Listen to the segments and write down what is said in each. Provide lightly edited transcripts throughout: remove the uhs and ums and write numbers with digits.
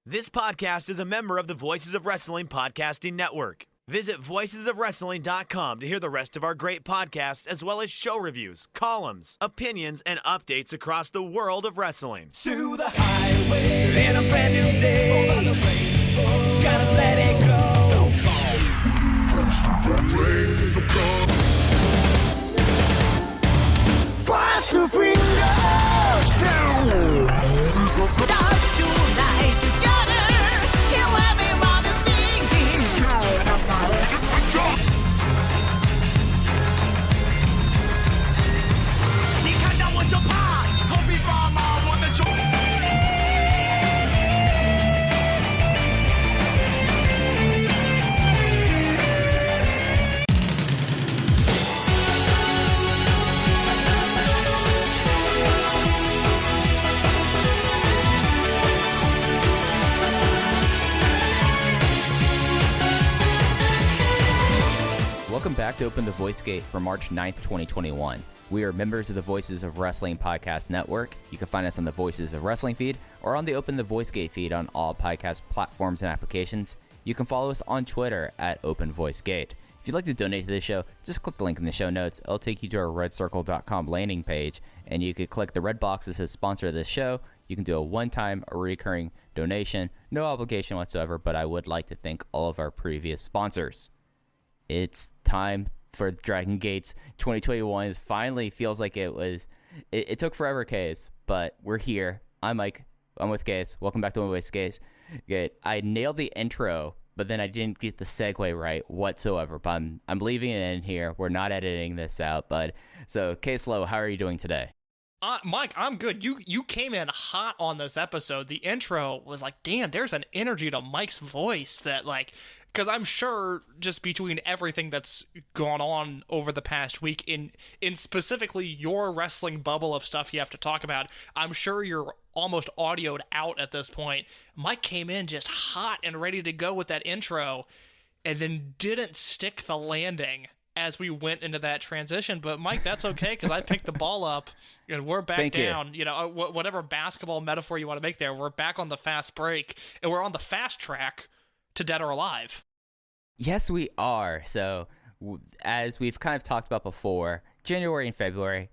This podcast is a member of the Voices of Wrestling Podcasting Network. Visit voicesofwrestling.com to hear the rest of our great podcasts, as well as show reviews, columns, opinions, and updates across the world of wrestling. To the highway in a brand new day. Over the rainbow, gotta let it go. So fast to finger down. Dance tonight together. Here everyone is singing. 你看到我就怕，头皮发麻，我的手。Welcome back to Open the Voice Gate for March 9th, 2021. We are members of the Voices of Wrestling Podcast Network. You can find us on the Voices of Wrestling feed or on the Open the Voice Gate feed on all podcast platforms and applications. You can follow us on Twitter at Open Voice Gate. If you'd like to donate to the show, just click the link in the show notes. It'll take you to our redcircle.com landing page, and you can click the red box that says sponsor this show. You can do a one-time or recurring donation. No obligation whatsoever, but I would like to thank all of our previous sponsors. It's time for Dragongate's 2021. It finally feels like it took forever, Case, but we're here. I'm Mike. I'm with Case. Welcome back to my voice, Case. Good. I nailed the intro, but then I didn't get the segue right whatsoever. But I'm leaving it in here. We're not editing this out. But so, Case Lowe, how are you doing today? Mike, I'm good. You came in hot on this episode. The intro was like, damn, there's an energy to Mike's voice that, like, because I'm sure just between everything that's gone on over the past week in specifically your wrestling bubble of stuff you have to talk about, I'm sure you're almost audioed out at this point. Mike came in just hot and ready to go with that intro and then didn't stick the landing as we went into that transition. But Mike, that's okay, because I picked the ball up and we're back down. You know, whatever basketball metaphor you want to make there, we're back on the fast break and we're on the fast track to Dead or Alive. Yes, we are. So, as we've kind of talked about before, January and February,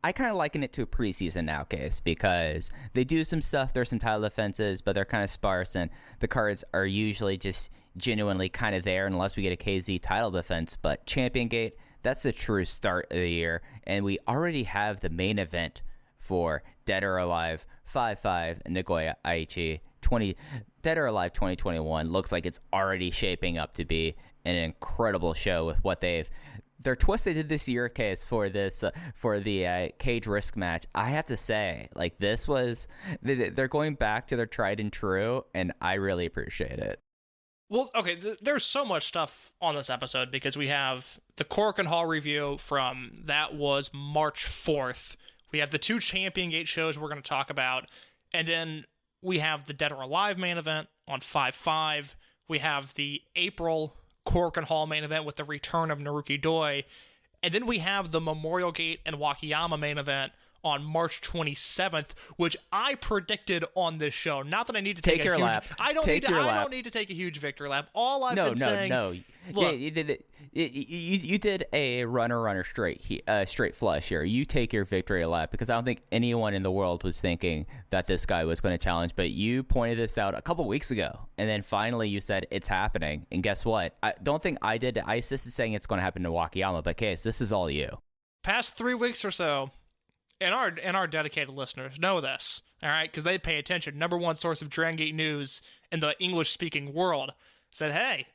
I kind of liken it to a preseason now, Case, because they do some stuff. There's some title defenses, but they're kind of sparse, and the cards are usually just genuinely kind of there unless we get a KZ title defense. But Champion Gate, that's the true start of the year, and we already have the main event for Dead or Alive 5-5 Nagoya Aichi 20 Dead or Alive 2021. Looks like it's already shaping up to be an incredible show with what their twist they did this year, Case, for this for the cage risk match. I have to say, like, this was they're going back to their tried and true, and I really appreciate it. Well, okay, there's so much stuff on this episode because we have the Korakuen Hall review from, that was March 4th. We have the two Champion Gate shows we're going to talk about, and then we have the Dead or Alive main event on 5-5. We have the April Korakuen Hall main event with the return of Naruki Doi. And then we have the Memorial Gate and Wakayama main event on March 27th, which I predicted on this show. Not that I need to take a huge lap. I don't need to take a huge victory lap. All I've been saying. No. Look, Yeah, you did a runner straight flush here. You take your victory lap, because I don't think anyone in the world was thinking that this guy was going to challenge. But you pointed this out a couple weeks ago, and then finally you said it's happening. And guess what? I don't think I did. I assisted saying it's going to happen to Wakayama, but Case, this is all you. past 3 weeks or so, and our dedicated listeners know this, all right, because they pay attention. Number one source of Dragongate news in the English-speaking world said, hey,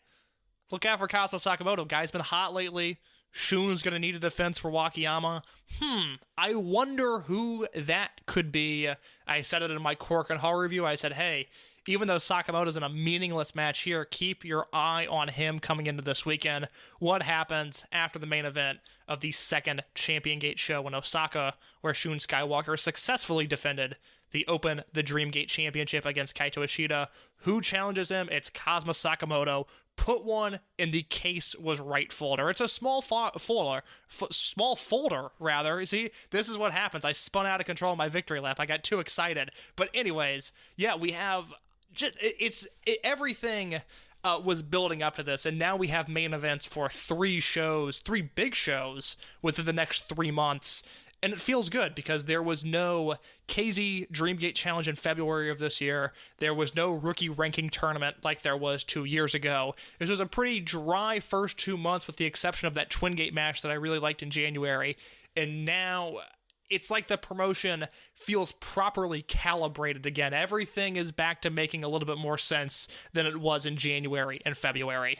look out for Kazuma Sakamoto. Guy's been hot lately. Shun's going to need a defense for Wakayama. I wonder who that could be. I said it in my Korakuen Hall review. I said, hey, even though Sakamoto's in a meaningless match here, keep your eye on him coming into this weekend. What happens after the main event of the second Champion Gate show in Osaka, where Shun Skywalker successfully defended the Dreamgate Championship against Kaito Ishida? Who challenges him? It's Kazuma Sakamoto. Put one in the Case Was Right folder. It's a small folder. See, this is what happens. I spun out of control in my victory lap. I got too excited. But anyways, yeah, we have everything was building up to this, and now we have main events for three big shows within the next 3 months. And it feels good because there was no KZ Dreamgate Challenge in February of this year. There was no rookie ranking tournament like there was 2 years ago. This was a pretty dry first 2 months with the exception of that Twin Gate match that I really liked in January. And now it's like the promotion feels properly calibrated again. Everything is back to making a little bit more sense than it was in January and February.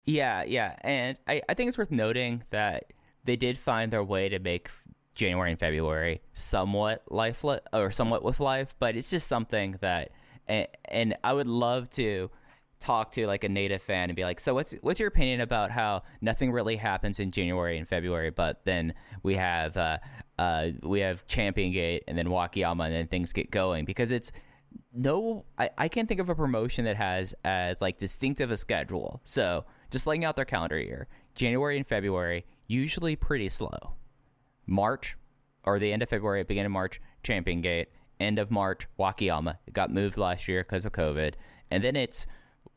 Yeah. And I think it's worth noting that they did find their way to make January and February somewhat lifeless or somewhat with life, but it's just something that, and I would love to talk to like a native fan and be like, so what's your opinion about how nothing really happens in January and February, but then we have Champion Gate and then Wakayama and then things get going? Because it's I can't think of a promotion that has as like distinctive a schedule. So just laying out their calendar year, January and February usually pretty slow. March, or the end of February, beginning of March, Champion Gate. End of March, Wakayama. It got moved last year because of COVID. And then it's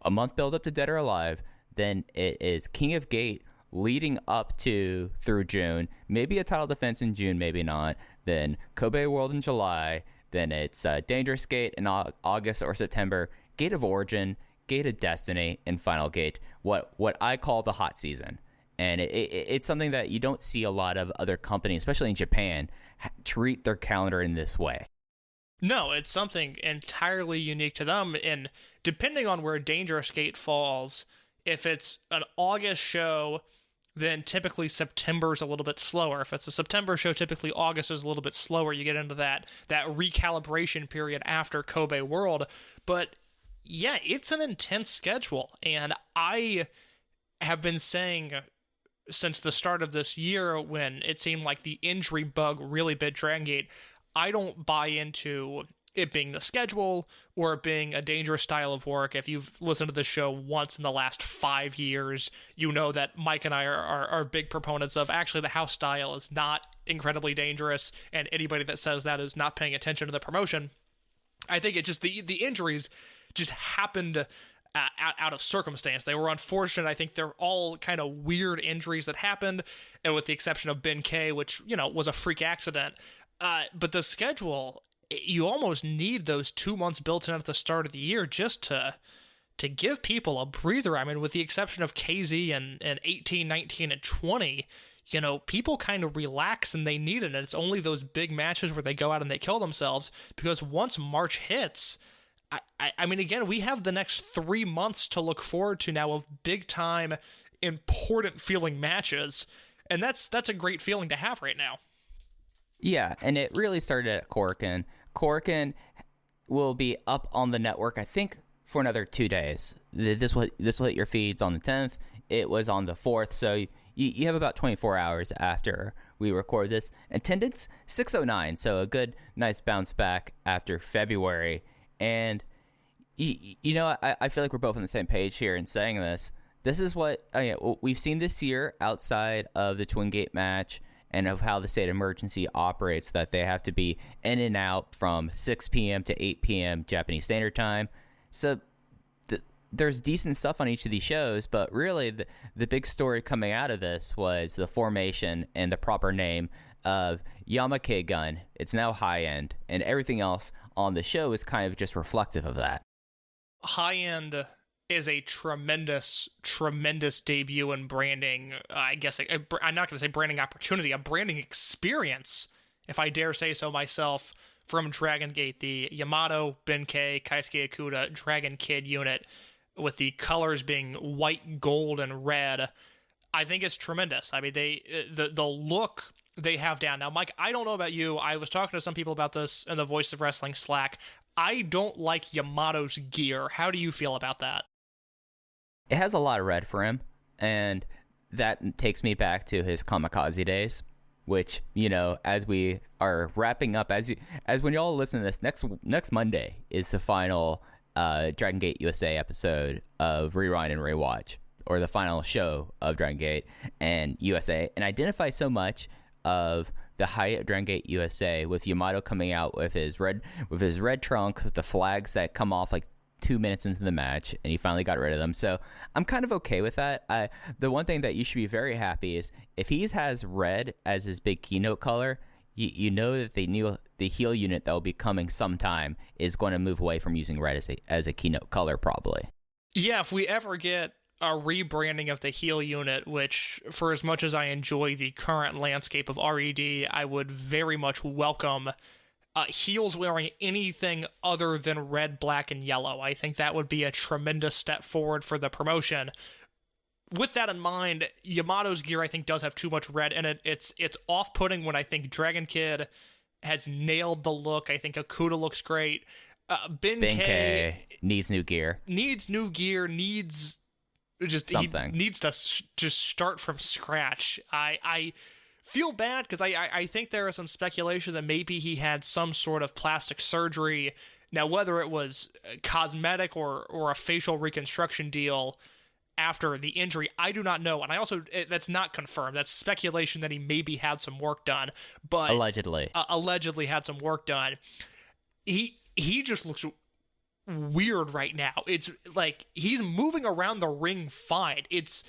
a month build up to Dead or Alive. Then it is King of Gate leading up to through June. Maybe a title defense in June, maybe not. Then Kobe World in July. Then it's Dangerous Gate in August or September. Gate of Origin, Gate of Destiny, and Final Gate. What I call the hot season. And it's something that you don't see a lot of other companies, especially in Japan, treat their calendar in this way. No, it's something entirely unique to them. And depending on where Dangerous Gate falls, if it's an August show, then typically September's a little bit slower. If it's a September show, typically August is a little bit slower. You get into that recalibration period after Kobe World. But yeah, it's an intense schedule. And I have been saying since the start of this year, when it seemed like the injury bug really bit Dragongate, I don't buy into it being the schedule or it being a dangerous style of work. If you've listened to this show once in the last 5 years, you know that Mike and I are big proponents of actually the house style is not incredibly dangerous, and anybody that says that is not paying attention to the promotion. I think it just the injuries just happened out of circumstance. They were unfortunate. I think they're all kind of weird injuries that happened, and with the exception of Ben K, which, was a freak accident. But the schedule, you almost need those 2 months built in at the start of the year just to give people a breather. I mean, with the exception of KZ and 18, 19, and 20, people kind of relax and they need it. And it's only those big matches where they go out and they kill themselves, because once March hits, I mean, again, we have the next 3 months to look forward to now of big-time, important-feeling matches, and that's a great feeling to have right now. Yeah, and it really started at Korakuen. Korakuen will be up on the network, I think, for another 2 days. This will hit your feeds on the 10th. It was on the 4th, so you have about 24 hours after we record this. Attendance, 609, so a good, nice bounce back after February. And, I feel like we're both on the same page here in saying this. This is what we've seen this year outside of the Twin Gate match and of how the state emergency operates, that they have to be in and out from 6 p.m. to 8 p.m. Japanese Standard Time. So there's decent stuff on each of these shows, but really the big story coming out of this was the formation and the proper name of Yamake Gun. It's now High End, and everything else on the show is kind of just reflective of that. High End is a tremendous debut in branding. I guess I'm not going to say branding opportunity, a branding experience, if I dare say so myself, from Dragongate, the Yamato, Benkei, Kaisuke Ikuda, Dragon Kid unit, with the colors being white, gold, and red. I think it's tremendous. I mean, the look they have down. Now, Mike, I don't know about you. I was talking to some people about this in the Voice of Wrestling Slack. I don't like Yamato's gear. How do you feel about that? It has a lot of red for him, and that takes me back to his Kamikaze days, which, as we are wrapping up, as when y'all listen to this, next Monday is the final Dragongate USA episode of Rewind and Rewatch, or the final show of Dragongate and USA, and identify so much of the height of Dragongate USA with Yamato coming out with his red trunks with the flags that come off like 2 minutes into the match, and he finally got rid of them. So I'm kind of okay with that. The one thing that you should be very happy is if he has red as his big keynote color, you know that the heel unit that will be coming sometime is going to move away from using red as a keynote color probably. Yeah, if we ever get a rebranding of the heel unit, which for as much as I enjoy the current landscape of RED, I would very much welcome heels wearing anything other than red, black, and yellow. I think that would be a tremendous step forward for the promotion. With that in mind, Yamato's gear I think does have too much red in it. It's off-putting when I think Dragon Kid has nailed the look. I think Akuda looks great. Ben-K needs new gear. Needs something. He needs to just start from scratch. I feel bad because I think there is some speculation that maybe he had some sort of plastic surgery. Now, whether it was cosmetic or a facial reconstruction deal after the injury, I do not know. And I also, that's not confirmed. That's speculation that he maybe had some work done. But allegedly had some work done. He just looks weird right now. It's like he's moving around the ring fine. It's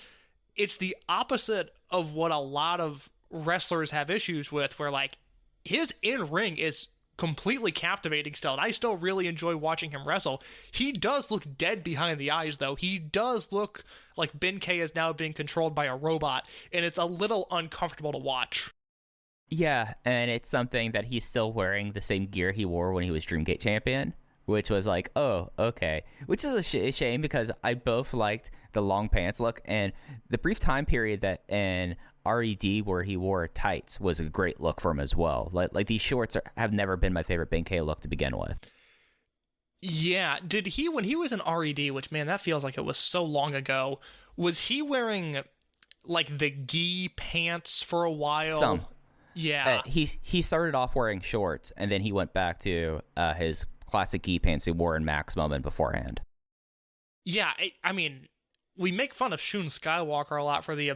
the opposite of what a lot of wrestlers have issues with, where like his in-ring is completely captivating still, and I still really enjoy watching him wrestle. He does look dead behind the eyes, though. He does look like Ben-K is now being controlled by a robot, and it's a little uncomfortable to watch. Yeah, and it's something that he's still wearing the same gear he wore when he was Dreamgate champion, which was like, oh, okay. Which is a shame because I both liked the long pants look, and the brief time period that in RED where he wore tights was a great look for him as well. Like these shorts have never been my favorite Ben-K look to begin with. Yeah, did he, when he was in RED, which, man, that feels like it was so long ago, was he wearing like the gi pants for a while? Some. Yeah. He started off wearing shorts, and then he went back to his classic gi pants he wore in Maximum and beforehand. Yeah, I mean, we make fun of Shun Skywalker a lot for the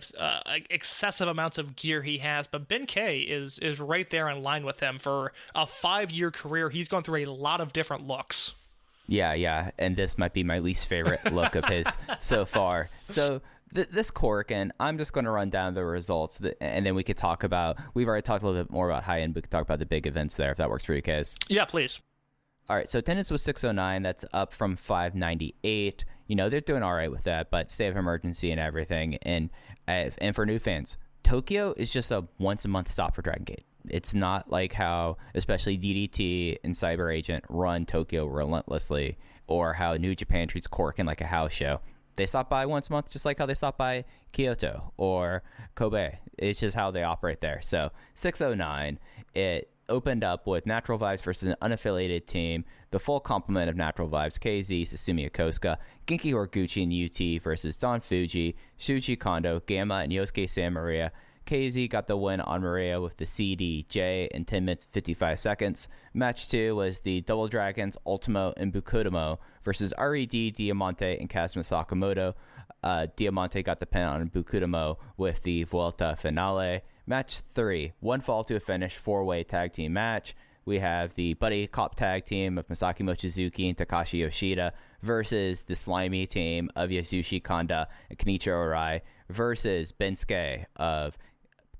excessive amounts of gear he has, but Ben-K is right there in line with him. For a 5-year career, he's gone through a lot of different looks. Yeah, and this might be my least favorite look of his so far. So this Korakuen, I'm just going to run down the results, and then we could talk about, we've already talked a little bit more about high-end, but we could talk about the big events there, if that works for you, Case. Yeah, please. All right, so attendance was 609. That's up from 598. You know, they're doing all right with that, but state of emergency and everything. And for new fans, Tokyo is just a once-a-month stop for Dragongate. It's not like how, especially DDT and Cyber Agent run Tokyo relentlessly, or how New Japan treats Korakuen like a house show. They stop by once a month, just like how they stop by Kyoto or Kobe. It's just how they operate there. So 609, it opened up with Natural Vibes versus an unaffiliated team. The full complement of Natural Vibes, KZ, Susumu Yokosuka, Genki Horiguchi and UT versus Don Fuji, Shuji Kondo, Gamma, and Yosuke Santa Maria. KZ got the win on Maria with the CDJ in 10 minutes 55 seconds. Match 2 was the Double Dragons, Ultimo, and Bukudomo versus RED, Diamante, and Kazuma Sakamoto. Diamante got the pin on Bukudomo with the Vuelta Finale. Match 3, one fall to a finish, 4-way tag team match. We have the Buddy Cop tag team of Masaki Mochizuki and Takashi Yoshida versus the slimy team of Yasushi Kanda and Kenichiro Arai versus Bensuke of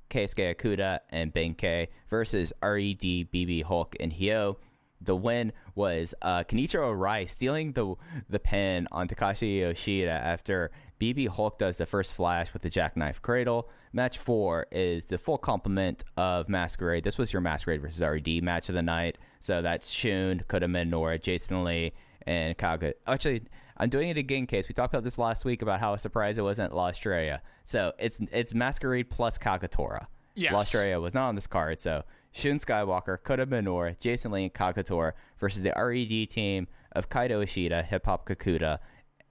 Keisuke Okuda and Ben-K versus RED, BB Hulk, and Hyo. The win was Kenichiro Arai stealing the pin on Takashi Yoshida after BB Hulk does the first flash with the jackknife cradle. Match 4 is the full complement of Masquerade. This was your Masquerade versus RED match of the night. So that's Shun, Kota Minoura, Jason Lee, and Kaga. Actually, I'm doing it again in case we talked about this last week about how surprised it wasn't La Estrella. So it's Masquerade plus Kagatora. Yes. La Estrella was not on this card. So Shun Skywalker, Kota Minoura, Jason Lee, and Kagatora versus the RED team of Kaito Ishida, Hip Hop Kakuta,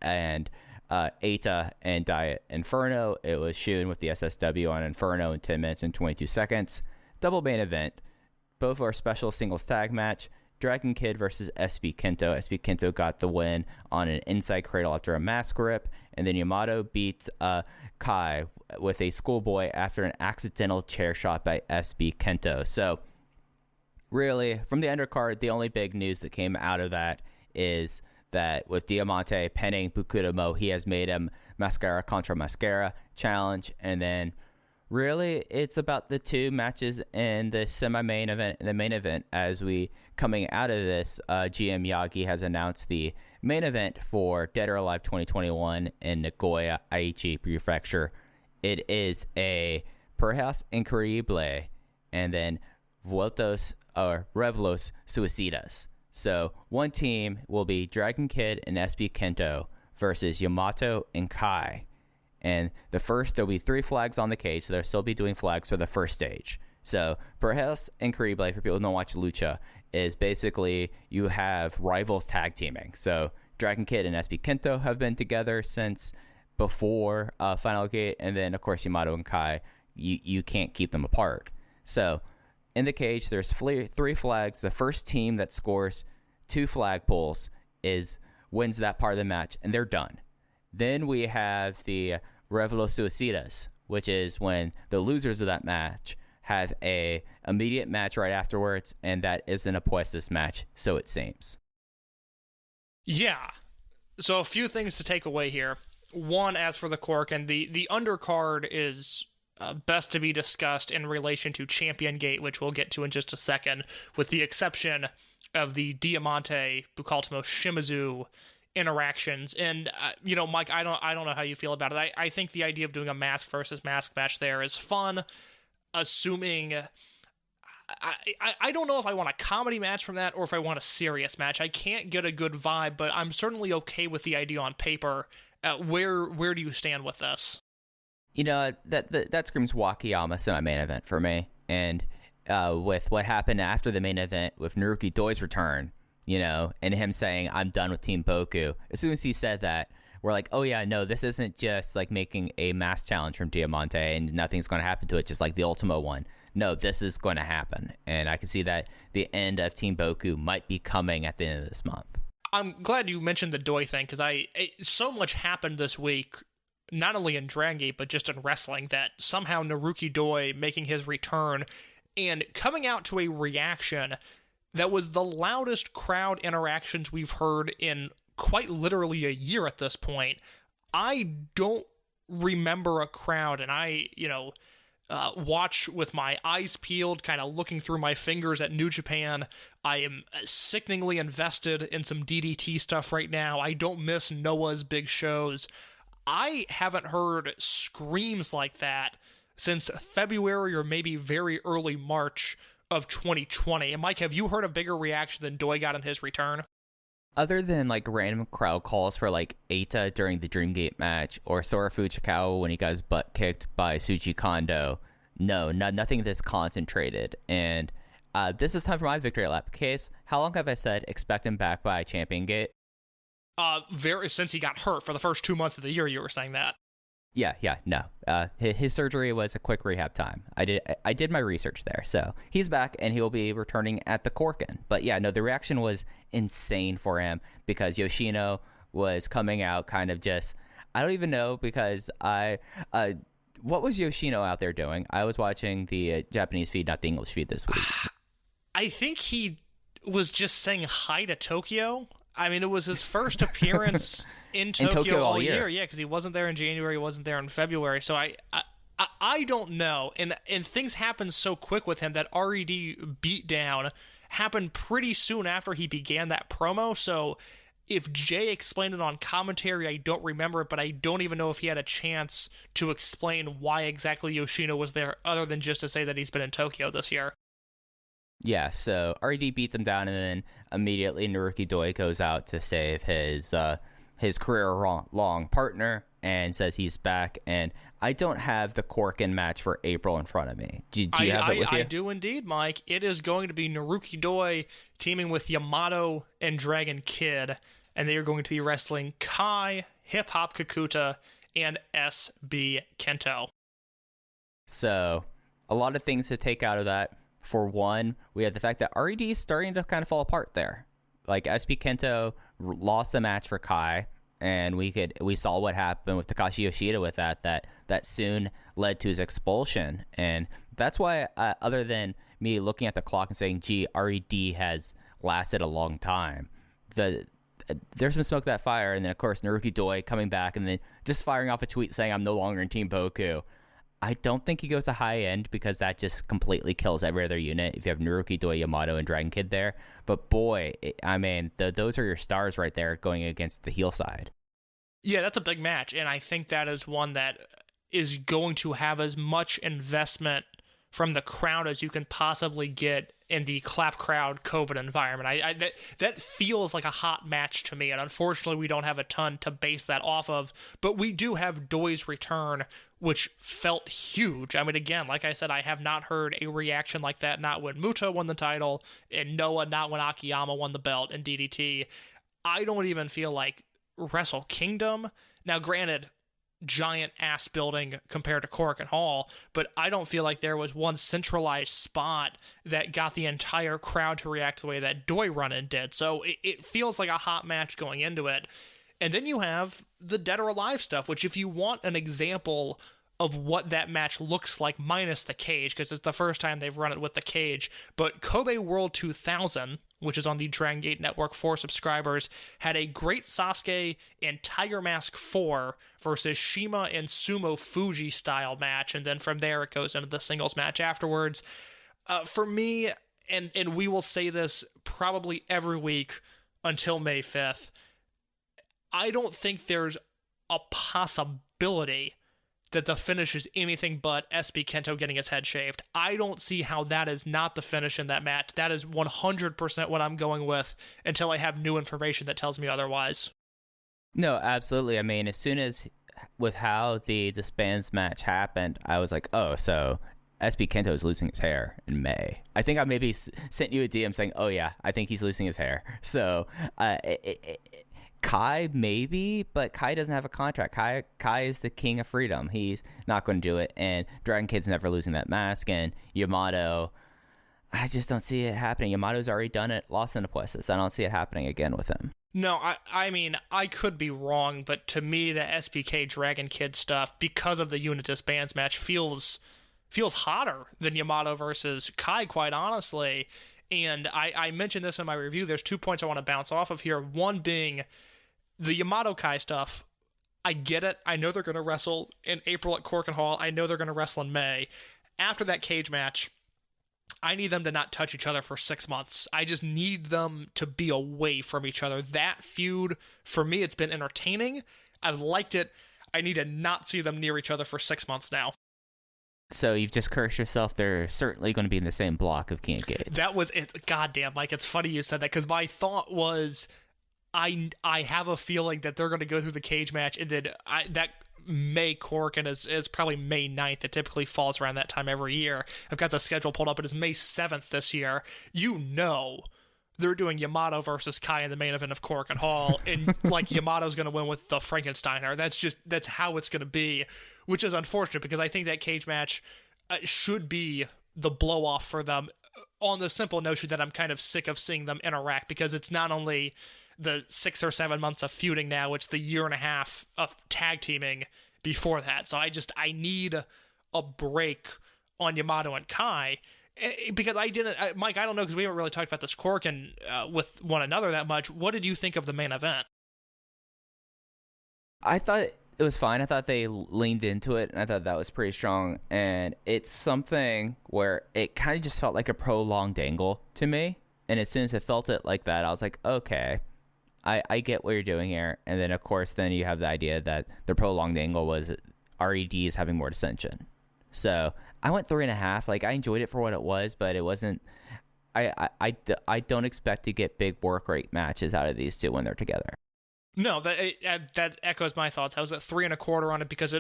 and Eita and Diet Inferno. It was Shun with the SSW on Inferno in 10 minutes and 22 seconds. Double main event. Both are special singles tag match. Dragon Kid versus SB Kento. SB Kento got the win on an inside cradle after a mask rip. And then Yamato beats Kai with a schoolboy after an accidental chair shot by SB Kento. So really, from the undercard, the only big news that came out of that is that with Diamante penning Bukudomo, he has made him mascara contra mascara challenge. And then really it's about the two matches in the semi-main event and the main event. As we coming out of this, GM Yagi has announced the main event for Dead or Alive 2021 in Nagoya, Aichi Prefecture. It is a Perjas Increíble and then Vueltos or Revelos Suicidas. So one team will be Dragon Kid and SB Kento versus Yamato and Kai. And there'll be 3 flags on the cage, so they'll still be doing flags for the first stage. So Perjas Increíble, for people who don't watch Lucha, is basically you have rivals tag teaming. So Dragon Kid and SB Kento have been together since before Final Gate, and then of course Yamato and Kai, you can't keep them apart. So in the cage, there's 3 flags. The first team that scores 2 flag pulls wins that part of the match, and they're done. Then we have the Revelos Suicidas, which is when the losers of that match have a immediate match right afterwards, and that is an apuestas match, so it seems. Yeah. So a few things to take away here. One, as for the Korakuen, the undercard is best to be discussed in relation to Champion Gate, which we'll get to in just a second, with the exception of the Diamante, Bukaltimo, Shimizu interactions. And Mike, I don't know how you feel about it. I think the idea of doing a mask versus mask match there is fun, assuming I don't know if I want a comedy match from that or if I want a serious match. I can't get a good vibe, but I'm certainly okay with the idea on paper. Where do you stand with this? That screams Wakayama semi-main event for me. And with what happened after the main event with Naruki Doi's return, and him saying, I'm done with Team Boku. As soon as he said that, we're like, oh yeah, no, this isn't just like making a mass challenge from Diamante and nothing's going to happen to it, just like the Ultimo one. No, this is going to happen. And I can see that the end of Team Boku might be coming at the end of this month. I'm glad you mentioned the Doi thing, because so much happened this week, not only in Dragongate, but just in wrestling, that somehow Naruki Doi making his return and coming out to a reaction that was the loudest crowd interactions we've heard in quite literally a year at this point. I don't remember a crowd, and I, watch with my eyes peeled, kind of looking through my fingers at New Japan. I am sickeningly invested in some DDT stuff right now. I don't miss Noah's big shows. I haven't heard screams like that since February or maybe very early March of 2020. And Mike, have you heard a bigger reaction than Doi got in his return? Other than like random crowd calls for like Eita during the Dreamgate match or Sora Fujikawa when he got his butt kicked by Tsuji Kondo, nothing that's concentrated. And this is time for my victory lap. Case, how long have I said expect him back by Champion Gate? Since he got hurt for the first 2 months of the year, you were saying that. No. His surgery was a quick rehab time. I did my research there. So he's back and he will be returning at the Korakuen. But yeah, no, the reaction was insane for him because Yoshino was coming out kind of just, I don't even know, because what was Yoshino out there doing? I was watching the Japanese feed, not the English feed this week. I think he was just saying hi to Tokyo. I mean, it was his first appearance in Tokyo all year. Yeah, because he wasn't there in January, he wasn't there in February. So I don't know. And things happened so quick with him that RED beatdown happened pretty soon after he began that promo. So if Jay explained it on commentary, I don't remember it, but I don't even know if he had a chance to explain why exactly Yoshino was there, other than just to say that he's been in Tokyo this year. Yeah, so RED beat them down, and then immediately Naruki Doi goes out to save his career-long partner and says he's back. And I don't have the Korakuen match for April in front of me. Do you have it with you? I do indeed, Mike. It is going to be Naruki Doi teaming with Yamato and Dragon Kid, and they are going to be wrestling Kai, Hip Hop Kakuta, and SB Kento. So, a lot of things to take out of that. For one, we have the fact that RED is starting to kind of fall apart there. Like, SB Kento lost a match for Kai, and we saw what happened with Takashi Yoshida with that soon led to his expulsion. And that's why, other than me looking at the clock and saying, gee, RED has lasted a long time, there's some smoke that fire, and then of course Naruki Doi coming back and then just firing off a tweet saying I'm no longer in Team Boku. I don't think he goes to high end because that just completely kills every other unit if you have Naruki Doi, Yamato, and Dragon Kid there. But boy, those are your stars right there going against the heel side. Yeah, that's a big match, and I think that is one that is going to have as much investment from the crowd as you can possibly get in the clap crowd COVID environment. That feels like a hot match to me, and unfortunately we don't have a ton to base that off of, but we do have Doi's return, which felt huge. I mean, again, like I said, I have not heard a reaction like that, not when Muto won the title, and Noah, not when Akiyama won the belt in DDT. I don't even feel like Wrestle Kingdom, now granted, giant ass building compared to Korakuen Hall, but I don't feel like there was one centralized spot that got the entire crowd to react the way that Doi Run-In did. So it feels like a hot match going into it. And then you have the Dead or Alive stuff, which if you want an example of what that match looks like minus the cage, because it's the first time they've run it with the cage, but Kobe World 2000, which is on the Dragongate Network for subscribers, had a Great Sasuke and Tiger Mask 4 versus Shima and Sumo Fuji style match, and then from there it goes into the singles match afterwards. For me, and we will say this probably every week until May 5th, I don't think there's a possibility that the finish is anything but SB Kento getting his head shaved. I don't see how that is not the finish in that match. That is 100% what I'm going with until I have new information that tells me otherwise. No, absolutely. I mean, as soon as with how the Spans match happened, I was like, oh, so SB Kento is losing his hair in May. I think I maybe sent you a DM saying, oh yeah, I think he's losing his hair. So Kai maybe, but Kai doesn't have a contract. Kai is the king of freedom. He's not going to do it, and Dragon Kid's never losing that mask, and Yamato, I just don't see it happening. Yamato's already done it, lost in the Puestas. I don't see it happening again with him. No, I mean, I could be wrong, but to me, the SBK Dragon Kid stuff, because of the unit disbands match, feels hotter than Yamato versus Kai, quite honestly. And I mentioned this in my review. There's 2 points I want to bounce off of here. One being the Yamato Kai stuff. I get it. I know they're going to wrestle in April at Korakuen Hall. I know they're going to wrestle in May. After that cage match, I need them to not touch each other for 6 months. I just need them to be away from each other. That feud, for me, it's been entertaining. I've liked it. I need to not see them near each other for 6 months now. So you've just cursed yourself. They're certainly going to be in the same block of King of Gate. That was it. Goddamn, Mike, it's funny you said that, because my thought was I have a feeling that they're going to go through the cage match, and then that May Korakuen is probably May 9th. It typically falls around that time every year. I've got the schedule pulled up. It is May 7th this year. You know they're doing Yamato versus Kai in the main event of Korakuen Hall, and like Yamato's going to win with the Frankensteiner. That's how it's going to be, which is unfortunate because I think that cage match should be the blow-off for them on the simple notion that I'm kind of sick of seeing them interact, because it's not only the 6 or 7 months of feuding now, it's the year and a half of tag teaming before that. So I need a break on Yamato and Kai, because Mike, I don't know, because we haven't really talked about this Korakuen with one another that much. What did you think of the main event? I thought it was fine. I thought they leaned into it, and I thought that was pretty strong. And it's something where it kind of just felt like a prolonged angle to me. And as soon as I felt it like that, I was like, okay, I get what you're doing here. And then, of course, then you have the idea that the prolonged angle was RED is having more dissension. So I went 3.5. Like, I enjoyed it for what it was, but it wasn't. I don't expect to get big work rate matches out of these two when they're together. No, that echoes my thoughts. I was at 3.25 on it because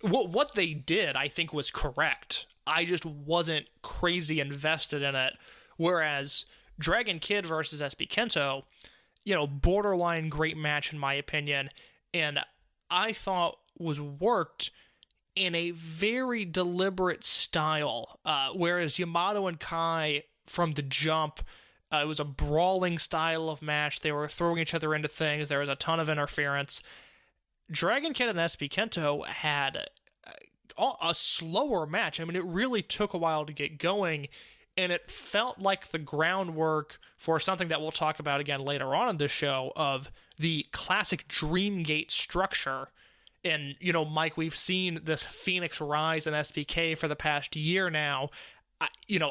what they did, I think, was correct. I just wasn't crazy invested in it. Whereas Dragon Kid versus SB Kento, borderline great match in my opinion, and I thought was worked in a very deliberate style. Whereas Yamato and Kai, from the jump, it was a brawling style of match. They were throwing each other into things. There was a ton of interference. Dragon Kid and SB Kento had a slower match. I mean, it really took a while to get going. And it felt like the groundwork for something that we'll talk about again later on in this show of the classic Dreamgate structure. And, Mike, we've seen this Phoenix rise in SBK for the past year now.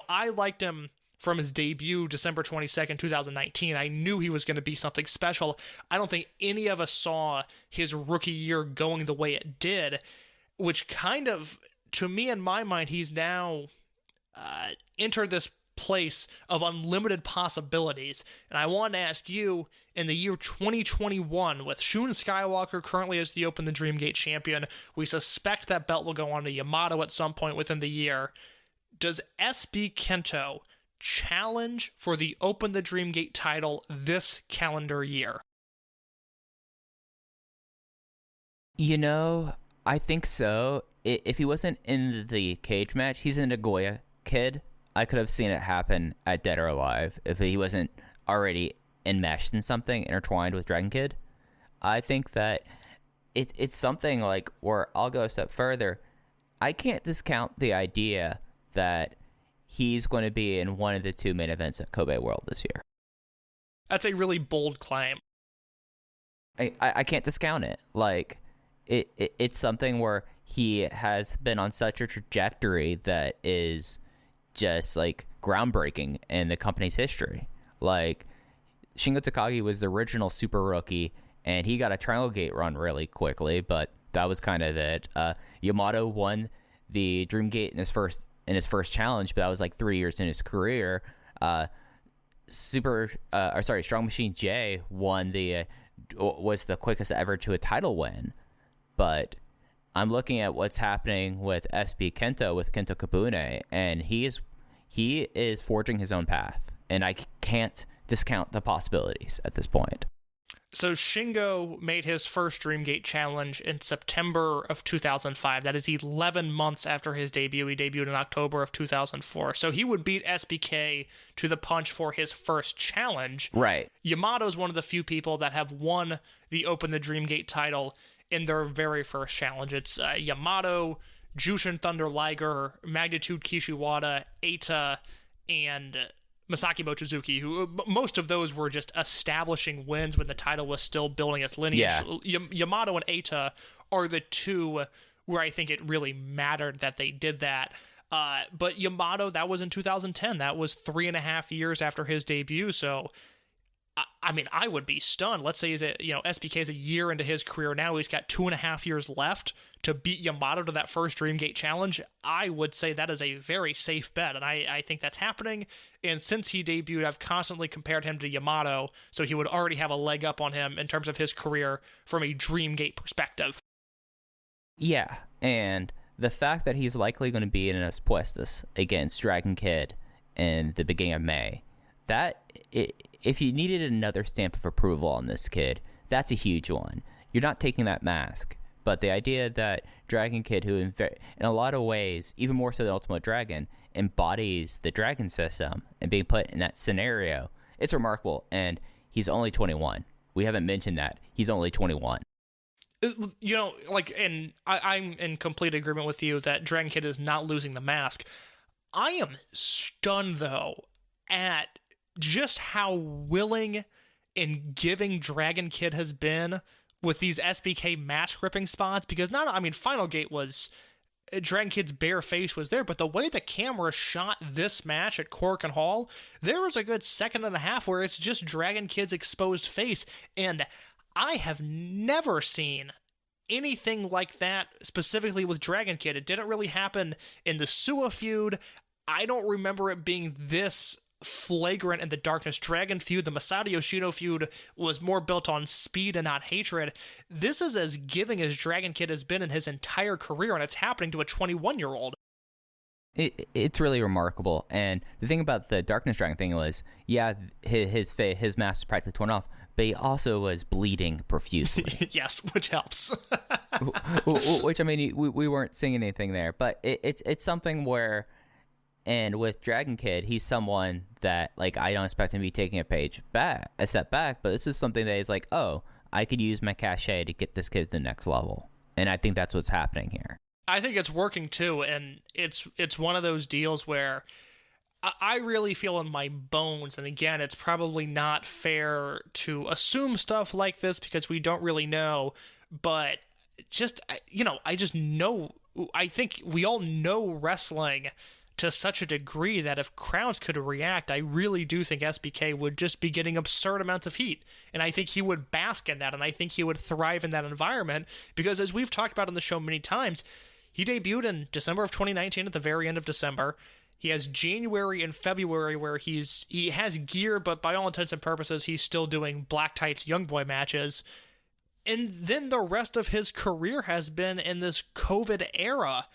I liked him from his debut December 22nd, 2019. I knew he was going to be something special. I don't think any of us saw his rookie year going the way it did, which kind of, to me, in my mind, he's now entered this place of unlimited possibilities. And I want to ask you, in the year 2021, with Shun Skywalker currently as the Open the Dreamgate champion, we suspect that belt will go on to Yamato at some point within the year. Does SB Kento challenge for the Open the Dreamgate title this calendar year? I think so. If he wasn't in the cage match, he's a Nagoya kid. I could have seen it happen at Dead or Alive if he wasn't already enmeshed in something, intertwined with Dragon Kid. I think that it's something like where I'll go a step further. I can't discount the idea that he's going to be in one of the two main events at Kobe World this year. That's a really bold claim. I can't discount it. Like, it's something where he has been on such a trajectory that is just, like, groundbreaking in the company's history. Like, Shingo Takagi was the original super rookie, and he got a Triangle Gate run really quickly, but that was kind of it. Yamato won the Dream Gate in his first challenge, but that was like 3 years in his career. Strong Machine J was the quickest ever to a title win. But I'm looking at what's happening with SB Kento, with Kento Kabune, and he is forging his own path, and I can't discount the possibilities at this point. So Shingo made his first Dreamgate challenge in September of 2005. That is 11 months after his debut. He debuted in October of 2004. So he would beat SBK to the punch for his first challenge. Right. Yamato is one of the few people that have won the Open the Dreamgate title in their very first challenge. It's Yamato, Jushin Thunder Liger, Magnitude Kishiwada, Eita, and Masaki Mochizuki, who most of those were just establishing wins when the title was still building its lineage. Yeah. Yamato and Eita are the two where I think it really mattered that they did that. But Yamato, that was in 2010. That was 3.5 years after his debut. So, I mean, I would be stunned. Let's say SBK is a year into his career now. He's got 2.5 years left to beat Yamato to that first Dreamgate challenge. I would say that is a very safe bet, and I think that's happening. And since he debuted, I've constantly compared him to Yamato, so he would already have a leg up on him in terms of his career from a Dreamgate perspective. Yeah, and the fact that he's likely going to be in Los Puestos against Dragon Kid in the beginning of May, if you needed another stamp of approval on this kid, that's a huge one. You're not taking that mask, but the idea that Dragon Kid, who in a lot of ways, even more so than Ultimate Dragon, embodies the Dragon system and being put in that scenario, it's remarkable. And he's only 21. We haven't mentioned that. He's only 21. And I'm in complete agreement with you that Dragon Kid is not losing the mask. I am stunned, though, at just how willing and giving Dragon Kid has been with these SBK mask ripping spots, because Final Gate was Dragon Kid's bare face was there, but the way the camera shot this match at Korakuen Hall, there was a good second and a half where it's just Dragon Kid's exposed face, and I have never seen anything like that specifically with Dragon Kid. It didn't really happen in the Suwa feud. I don't remember it being this flagrant in the Darkness Dragon feud. The Masato Yoshino feud was more built on speed and not hatred. This is as giving as Dragon Kid has been in his entire career, and it's happening to a 21-year-old. It's really remarkable. And the thing about the Darkness Dragon thing was, his mask was practically torn off, but he also was bleeding profusely. Yes, which helps. Which, I mean, we weren't seeing anything there, but it's something where. And with Dragon Kid, he's someone that, like, I don't expect him to be taking a step back, but this is something that is like, oh, I could use my cachet to get this kid to the next level. And I think that's what's happening here. I think it's working too, and it's one of those deals where I really feel in my bones, and again, it's probably not fair to assume stuff like this because we don't really know, but just, I just know, I think we all know wrestling to such a degree that if crowds could react, I really do think SBK would just be getting absurd amounts of heat. And I think he would bask in that, and I think he would thrive in that environment, because as we've talked about on the show many times, he debuted in December of 2019 at the very end of December. He has January and February where he has gear, but by all intents and purposes, he's still doing black tights young boy matches. And then the rest of his career has been in this COVID era.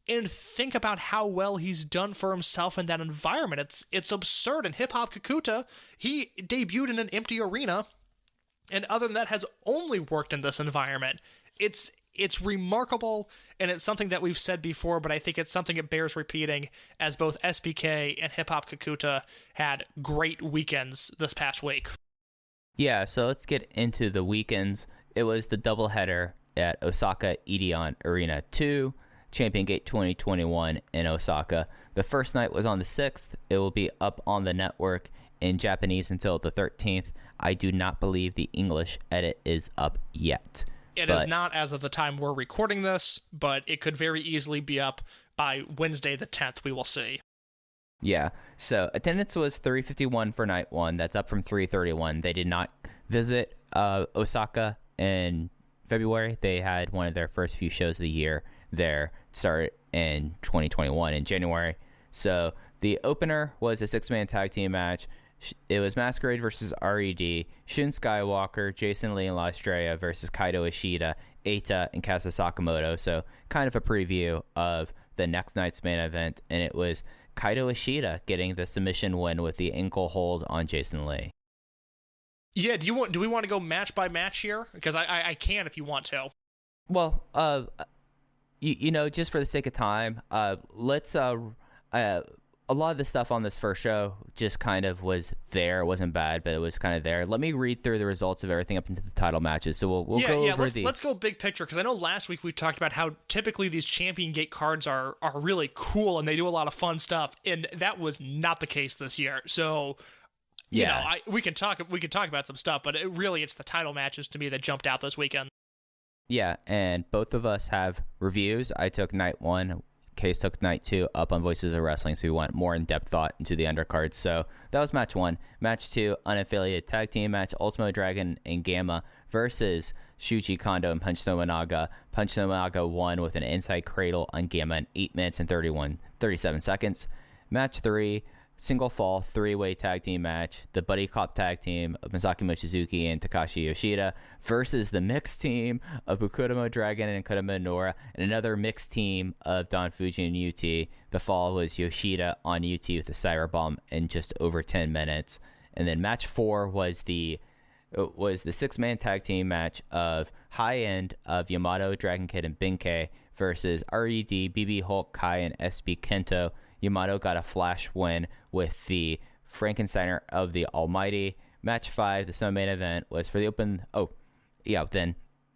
And think about how well he's done for himself in that environment. It's absurd. In Hip Hop Kakuta, he debuted in an empty arena, and other than that has only worked in this environment. It's remarkable, and it's something that we've said before, but I think it's something that bears repeating, as both SBK and Hip Hop Kakuta had great weekends this past week. Yeah, so let's get into the weekends. It was the doubleheader at Osaka Edion Arena 2, Champion Gate 2021 in Osaka. The first night was on the 6th. It will be up on the network in Japanese until the 13th. I do not believe the English edit is up yet. It is not as of the time we're recording this, but it could very easily be up by Wednesday the 10th. We will see. Yeah, so attendance was 351 for night 1. That's up from 331. They did not visit Osaka in February. They had one of their first few shows of the year there, started in 2021 in January. So the opener was a 6-man tag team match. It was Masquerade versus RED, Shun Skywalker, Jason Lee and La Estrella versus Kaito Ishida, Eita, and Kazuya Sakamoto. So kind of a preview of the next night's main event, and it was Kaito Ishida getting the submission win with the ankle hold on Jason Lee. Yeah, do we want to go match by match here? Because I can if you want to. Well, just for the sake of time, let's a lot of the stuff on this first show just kind of was there. It wasn't bad, but it was kind of there. Let me read through the results of everything up into the title matches. So we'll go over let's go big picture, because I know last week we talked about how typically these Champion Gate cards are really cool and they do a lot of fun stuff, and that was not the case this year. So we can talk about some stuff, but it's the title matches to me that jumped out this weekend. Yeah, and both of us have reviews. I took night 1. Case took night 2 up on Voices of Wrestling, so we went more in-depth thought into the undercards. So that was match 1. Match 2, unaffiliated tag team match, Ultimo Dragon and Gamma versus Shuji Kondo and Punch Tominaga. Punch Tominaga won with an inside cradle on Gamma in 8 minutes and 37 seconds. Match 3, single fall 3-way tag team match, the Buddy Cop tag team of Masaki Mochizuki and Takashi Yoshida versus the mixed team of Bukurama Dragon and Kurama Nora, and another mixed team of Don Fuji and UT. The fall was Yoshida on UT with a Cyber Bomb in just over 10 minutes. And then match 4 was the 6-man tag team match of High End of Yamato, Dragon Kid, and Benkei versus RED, BB Hulk, Kai, and SB Kento. Yamato got a flash win with the Frankensteiner of the Almighty. Match 5, the semi-main event, was for the open...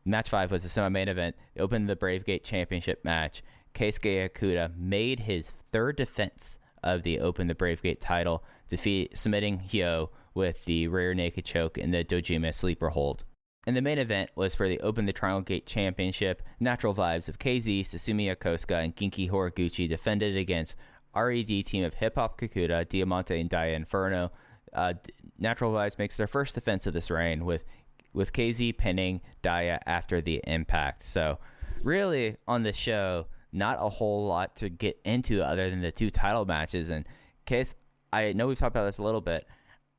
match 5 was the semi-main event. It opened the Bravegate Championship match. Keisuke Okuda made his 3rd defense of the Open the Bravegate title, submitting Hyo with the rear naked choke and the Dojima sleeper hold. And the main event was for the Open the Dragongate Championship. Natural Vibes of KZ, Susumu Yokosuka, and Genki Horiguchi defended against RED team of Hip Hop Kakuta, Diamante, and Dia Inferno. Natural Vibes makes their first defense of this reign with KZ pinning Dia after the impact. So really on the show, not a whole lot to get into other than the 2 title matches. And Case, I know we've talked about this a little bit.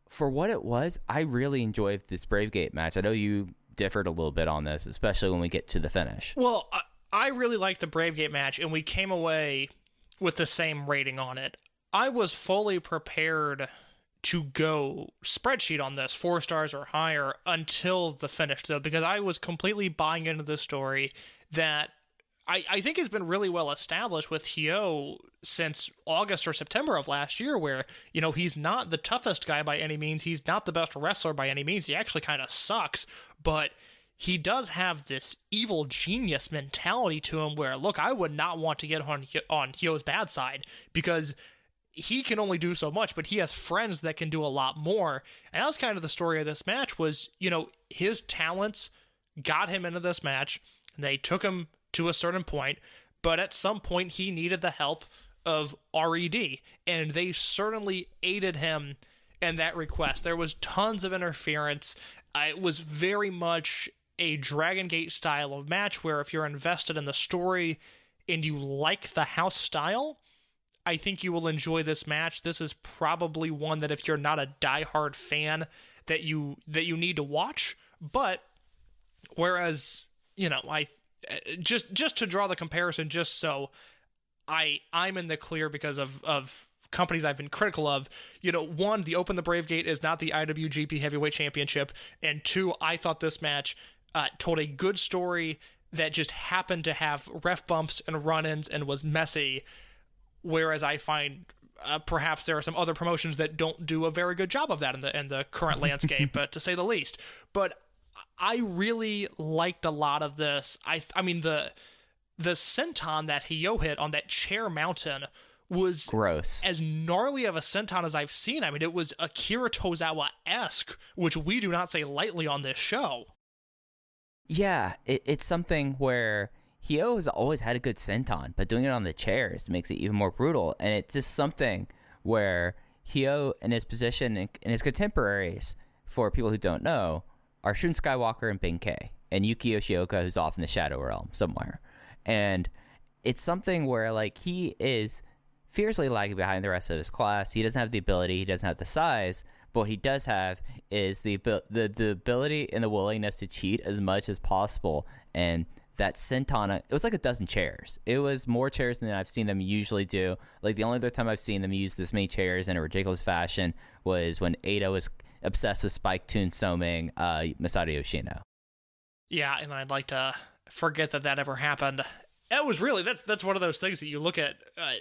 For what it was, I really enjoyed this Bravegate match. I know you differed a little bit on this, especially when we get to the finish. Well, I really liked the Bravegate match, and we came away with the same rating on it. I was fully prepared to go spreadsheet on this, 4 stars or higher, until the finish, though, because I was completely buying into the story that I think has been really well established with Hyo since August or September of last year, where, he's not the toughest guy by any means, he's not the best wrestler by any means, he actually kind of sucks, but he does have this evil genius mentality to him where, look, I would not want to get on Hyo's bad side, because he can only do so much, but he has friends that can do a lot more. And that was kind of the story of this match was, his talents got him into this match. They took him to a certain point, but at some point he needed the help of RED, and they certainly aided him in that request. There was tons of interference. It was very much a Dragongate style of match where if you're invested in the story and you like the house style, I think you will enjoy this match. This is probably one that if you're not a diehard fan that you need to watch. But whereas, I just to draw the comparison, just so I'm in the clear because of companies I've been critical of, one, the Open the Brave Gate is not the IWGP Heavyweight Championship, and two, I thought this match told a good story that just happened to have ref bumps and run-ins and was messy, whereas I find perhaps there are some other promotions that don't do a very good job of that in the current landscape, to say the least. But I really liked a lot of this. I mean, the senton that Hyo hit on that chair mountain was gross, as gnarly of a senton as I've seen. I mean, it was Akira Tozawa-esque, which we do not say lightly on this show. Yeah, it's something where Hyo has always had a good senton, but doing it on the chairs makes it even more brutal. And it's just something where Hyo and his position and his contemporaries, for people who don't know, are Shun Skywalker and Benkei, and Yuki Yoshioka, who's off in the Shadow Realm somewhere. And it's something where, like, he is fiercely lagging behind the rest of his class. He doesn't have the ability, he doesn't have the size, but what he does have is the ability and the willingness to cheat as much as possible. And that senton, it was like a dozen chairs. It was more chairs than I've seen them usually do. Like, the only other time I've seen them use this many chairs in a ridiculous fashion was when Ada was obsessed with Spike Toonsoming Masato Yoshino. Yeah, and I'd like to forget that ever happened. It was really, that's one of those things that you look at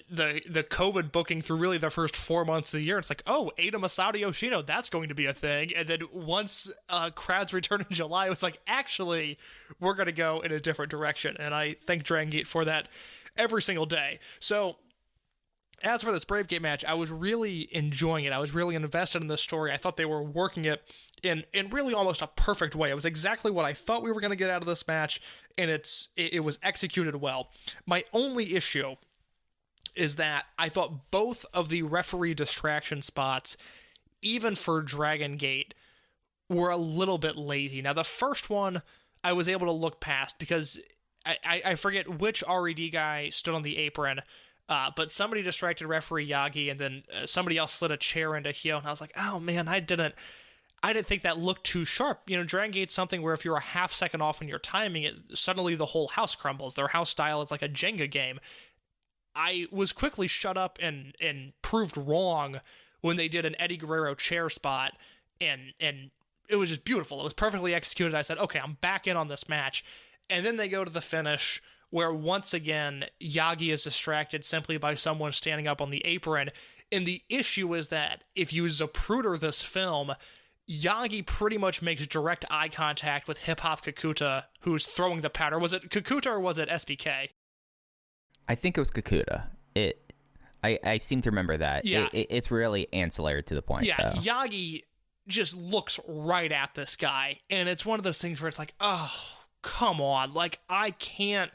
the COVID booking through really the first 4 months of the year. It's like, oh, Ada Masato Yoshino, that's going to be a thing. And then once crowds return in July, it was like, actually, we're going to go in a different direction. And I thank Dragongate for that every single day. So as for this Brave Gate match, I was really enjoying it. I was really invested in this story. I thought they were working it in really almost a perfect way. It was exactly what I thought we were going to get out of this match, and it was executed well. My only issue is that I thought both of the referee distraction spots, even for Dragongate, were a little bit lazy. Now, the first one I was able to look past because I forget which RED guy stood on the apron, but somebody distracted referee Yagi, and then somebody else slid a chair into Hyo, and I was like, oh man, I didn't think that looked too sharp. Dragongate's something where if you're a half second off in your timing, suddenly the whole house crumbles. Their house style is like a Jenga game. I was quickly shut up and proved wrong when they did an Eddie Guerrero chair spot, and it was just beautiful. It was perfectly executed. I said, okay, I'm back in on this match. And then they go to the finish, where once again, Yagi is distracted simply by someone standing up on the apron. And the issue is that if you Zapruder this film, Yagi pretty much makes direct eye contact with Hip Hop Kakuta, who's throwing the powder. Was it Kakuta or was it SBK? I think it was Kakuta. I seem to remember that. Yeah. It's really ancillary to the point, yeah, though. Yagi just looks right at this guy, and it's one of those things where it's like, oh, come on. Like, I can't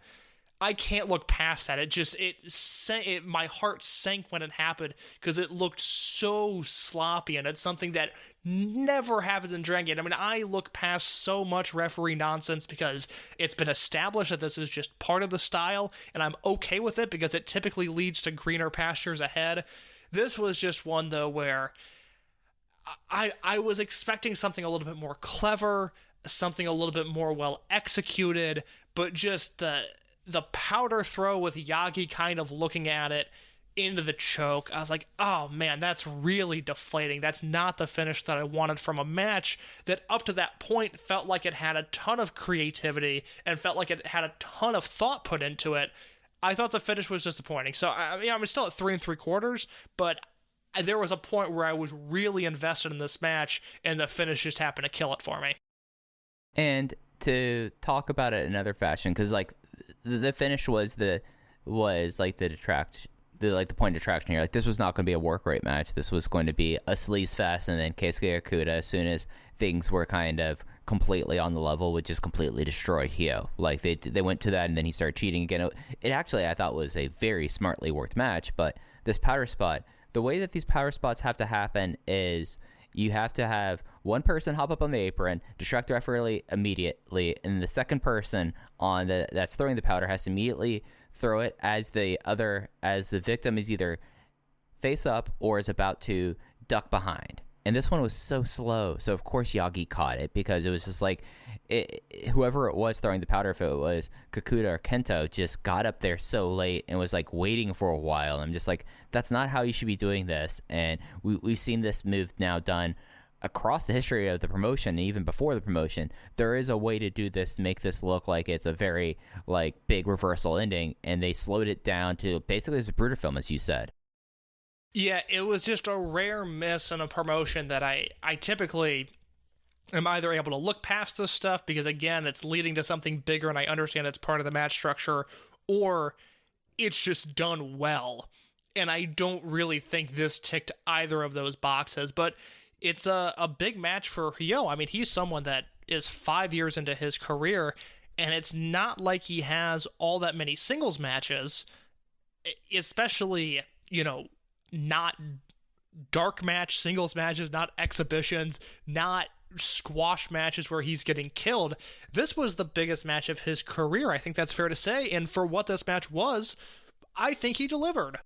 look past that. My heart sank when it happened because it looked so sloppy, and it's something that never happens in Dragongate. I mean, I look past so much referee nonsense because it's been established that this is just part of the style, and I'm okay with it because it typically leads to greener pastures ahead. This was just one, though, where I was expecting something a little bit more clever, something a little bit more well executed, but just the powder throw with Yagi kind of looking at it into the choke, I was like, oh man, that's really deflating. That's not the finish that I wanted from a match that up to that point felt like it had a ton of creativity and felt like it had a ton of thought put into it. I thought the finish was disappointing. So I'm still at 3 3/4, but there was a point where I was really invested in this match, and the finish just happened to kill it for me. And to talk about it in another fashion, because like the finish was like the the point of attraction here. Like, this was not going to be a work rate match. This was going to be a sleaze fest, and then Keisuke Okuda, as soon as things were kind of completely on the level, would just completely destroy Hyo. Like, they went to that, and then he started cheating again. It actually, I thought, was a very smartly worked match, but this powder spot, the way that these powder spots have to happen is you have to have one person hop up on the apron, distract the referee immediately, and the second person that's throwing the powder has to immediately throw it as the victim is either face up or is about to duck behind. And this one was so slow, so of course Yagi caught it, because it was just like whoever it was throwing the powder, if it was Kakuta or Kento, just got up there so late and was like waiting for a while. I'm just like, that's not how you should be doing this. And we've seen this move now done across the history of the promotion, and even before the promotion. There is a way to do this to make this look like it's a very like big reversal ending, and they slowed it down to basically it's a Bruder film, as you said. Yeah, it was just a rare miss in a promotion that I typically am either able to look past this stuff because, again, it's leading to something bigger and I understand it's part of the match structure, or it's just done well. And I don't really think this ticked either of those boxes, but it's a big match for Hyo. I mean, he's someone that is 5 years into his career, and it's not like he has all that many singles matches, especially, not dark match singles matches, not exhibitions, not squash matches where he's getting killed. This was the biggest match of his career. I think that's fair to say. And for what this match was, I think he delivered.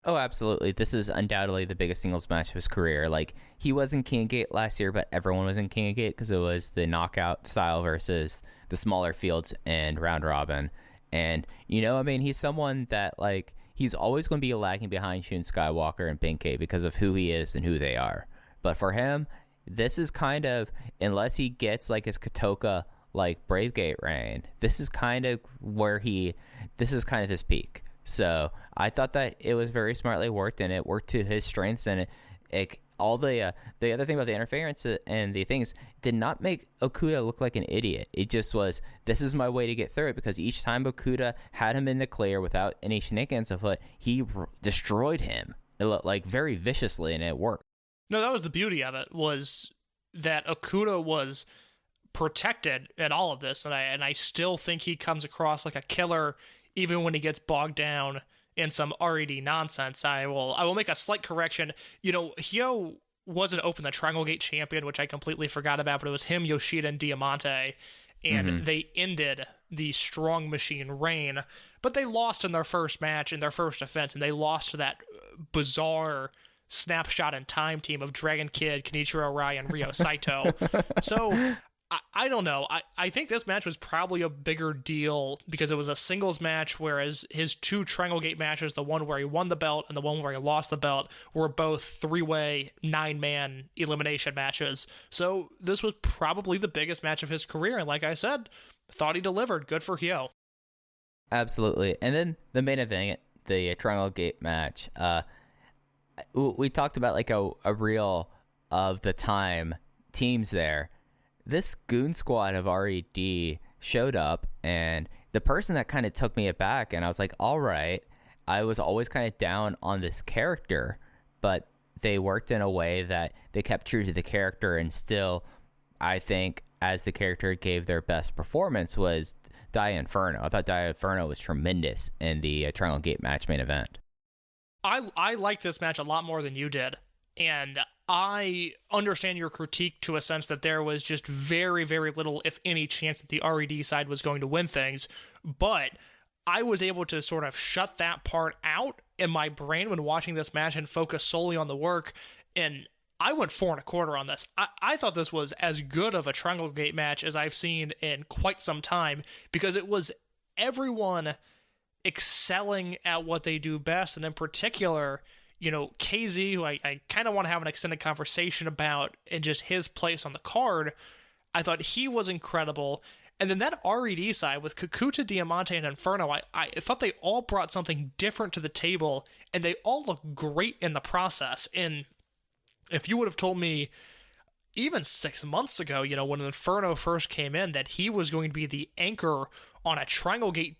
Oh, absolutely. This is undoubtedly the biggest singles match of his career. Like, he was in King of Gate last year, but everyone was in King of Gate because it was the knockout style versus the smaller fields and round robin. And, he's someone that, like, he's always going to be lagging behind Shun Skywalker and Benkei because of who he is and who they are. But for him, this is kind of, unless he gets, like, his Kotoka, like, Bravegate reign, this is kind of his peak. So I thought that it was very smartly worked, and it worked to his strengths. And all the other thing about the interference and the things did not make Okuda look like an idiot. It just was, this is my way to get through it, because each time Okuda had him in the clear without any shenanigans afoot, he destroyed him like very viciously, and it worked. No, that was the beauty of it, was that Okuda was protected in all of this, and I still think he comes across like a killer even when he gets bogged down in some RED nonsense. I will make a slight correction. Hyo wasn't Open the Dragongate champion, which I completely forgot about, but it was him, Yoshida, and Diamante, and they ended the Strong Machine reign, but they lost in their first match, in their first defense, and they lost to that bizarre snapshot in time team of Dragon Kid, Kenichiro Arai, and Ryo Saito. So I don't know. I think this match was probably a bigger deal because it was a singles match, whereas his two Triangle Gate matches, the one where he won the belt and the one where he lost the belt, were both three-way, 9-man elimination matches. So this was probably the biggest match of his career, and like I said, thought he delivered. Good for Hyo. Absolutely. And then the main event, the Triangle Gate match, we talked about like a reel of the time teams there. This goon squad of RED showed up, and the person that kind of took me aback, and I was like, all right, I was always kind of down on this character, but they worked in a way that they kept true to the character, and still, I think, as the character gave their best performance, was Dia Inferno. I thought Dia Inferno was tremendous in the Triangle Gate match main event. I liked this match a lot more than you did, and I understand your critique to a sense that there was just very, very little, if any, chance that the RED side was going to win things, but I was able to sort of shut that part out in my brain when watching this match and focus solely on the work, and I went 4 1/4 on this. I thought this was as good of a Triangle Gate match as I've seen in quite some time, because it was everyone excelling at what they do best, and in particular, KZ, who I kind of want to have an extended conversation about, and just his place on the card. I thought he was incredible. And then that RED side with Kakuta, Diamante, and Inferno, I thought they all brought something different to the table, and they all looked great in the process. And if you would have told me even 6 months ago, when Inferno first came in, that he was going to be the anchor on a Triangle Gate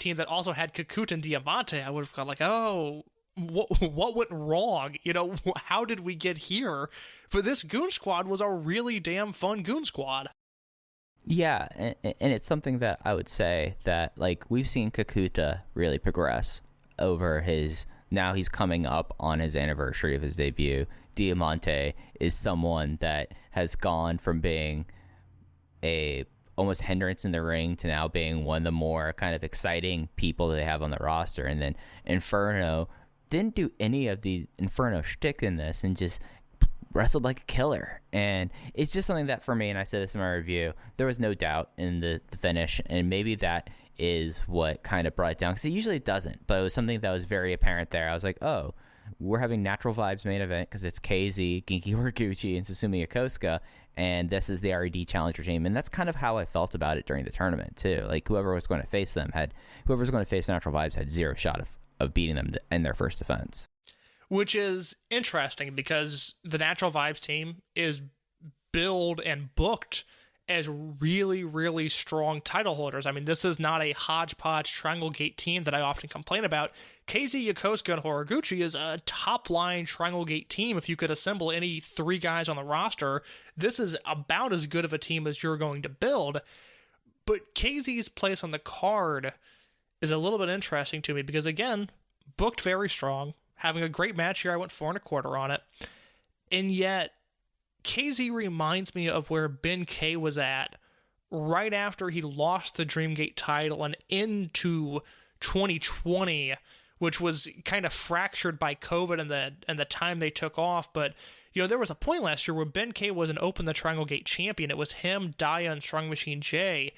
team that also had Kakuta and Diamante, I would have gone like, oh, what went wrong? You know, how did we get here? But this Goon Squad was a really damn fun Goon Squad. Yeah, and it's something that I would say that, like, we've seen Kakuta really progress over his... Now he's coming up on his anniversary of his debut. Diamante is someone that has gone from being a almost hindrance in the ring to now being one of the more kind of exciting people that they have on the roster. And then Inferno didn't do any of the Inferno shtick in this and just wrestled like a killer. And it's just something that, for me, and I said this in my review, there was no doubt in the finish, and maybe that is what kind of brought it down, because it usually doesn't, but it was something that was very apparent there. I was like, oh, we're having Natural Vibes main event because it's KZ, Genki Horiguchi, and Susumu Yokosuka, and this is the RED Challenger team. And that's kind of how I felt about it during the tournament too. Like, whoever was going to face Natural Vibes had zero shot of beating them in their first defense. Which is interesting because the Natural Vibes team is billed and booked as really, really strong title holders. I mean, this is not a hodgepodge Triangle Gate team that I often complain about. KZ, Yokosuka, and Horiguchi is a top-line Triangle Gate team. If you could assemble any three guys on the roster, this is about as good of a team as you're going to build. But KZ's place on the card is a little bit interesting to me because, again, booked very strong, having a great match here. I went 4.25 on it. And yet, KZ reminds me of where Ben K was at right after he lost the Dreamgate title and into 2020, which was kind of fractured by COVID and the time they took off. But, you know, there was a point last year where Ben K was an Open the Triangle Gate champion. It was him, Daya, and Strong Machine J.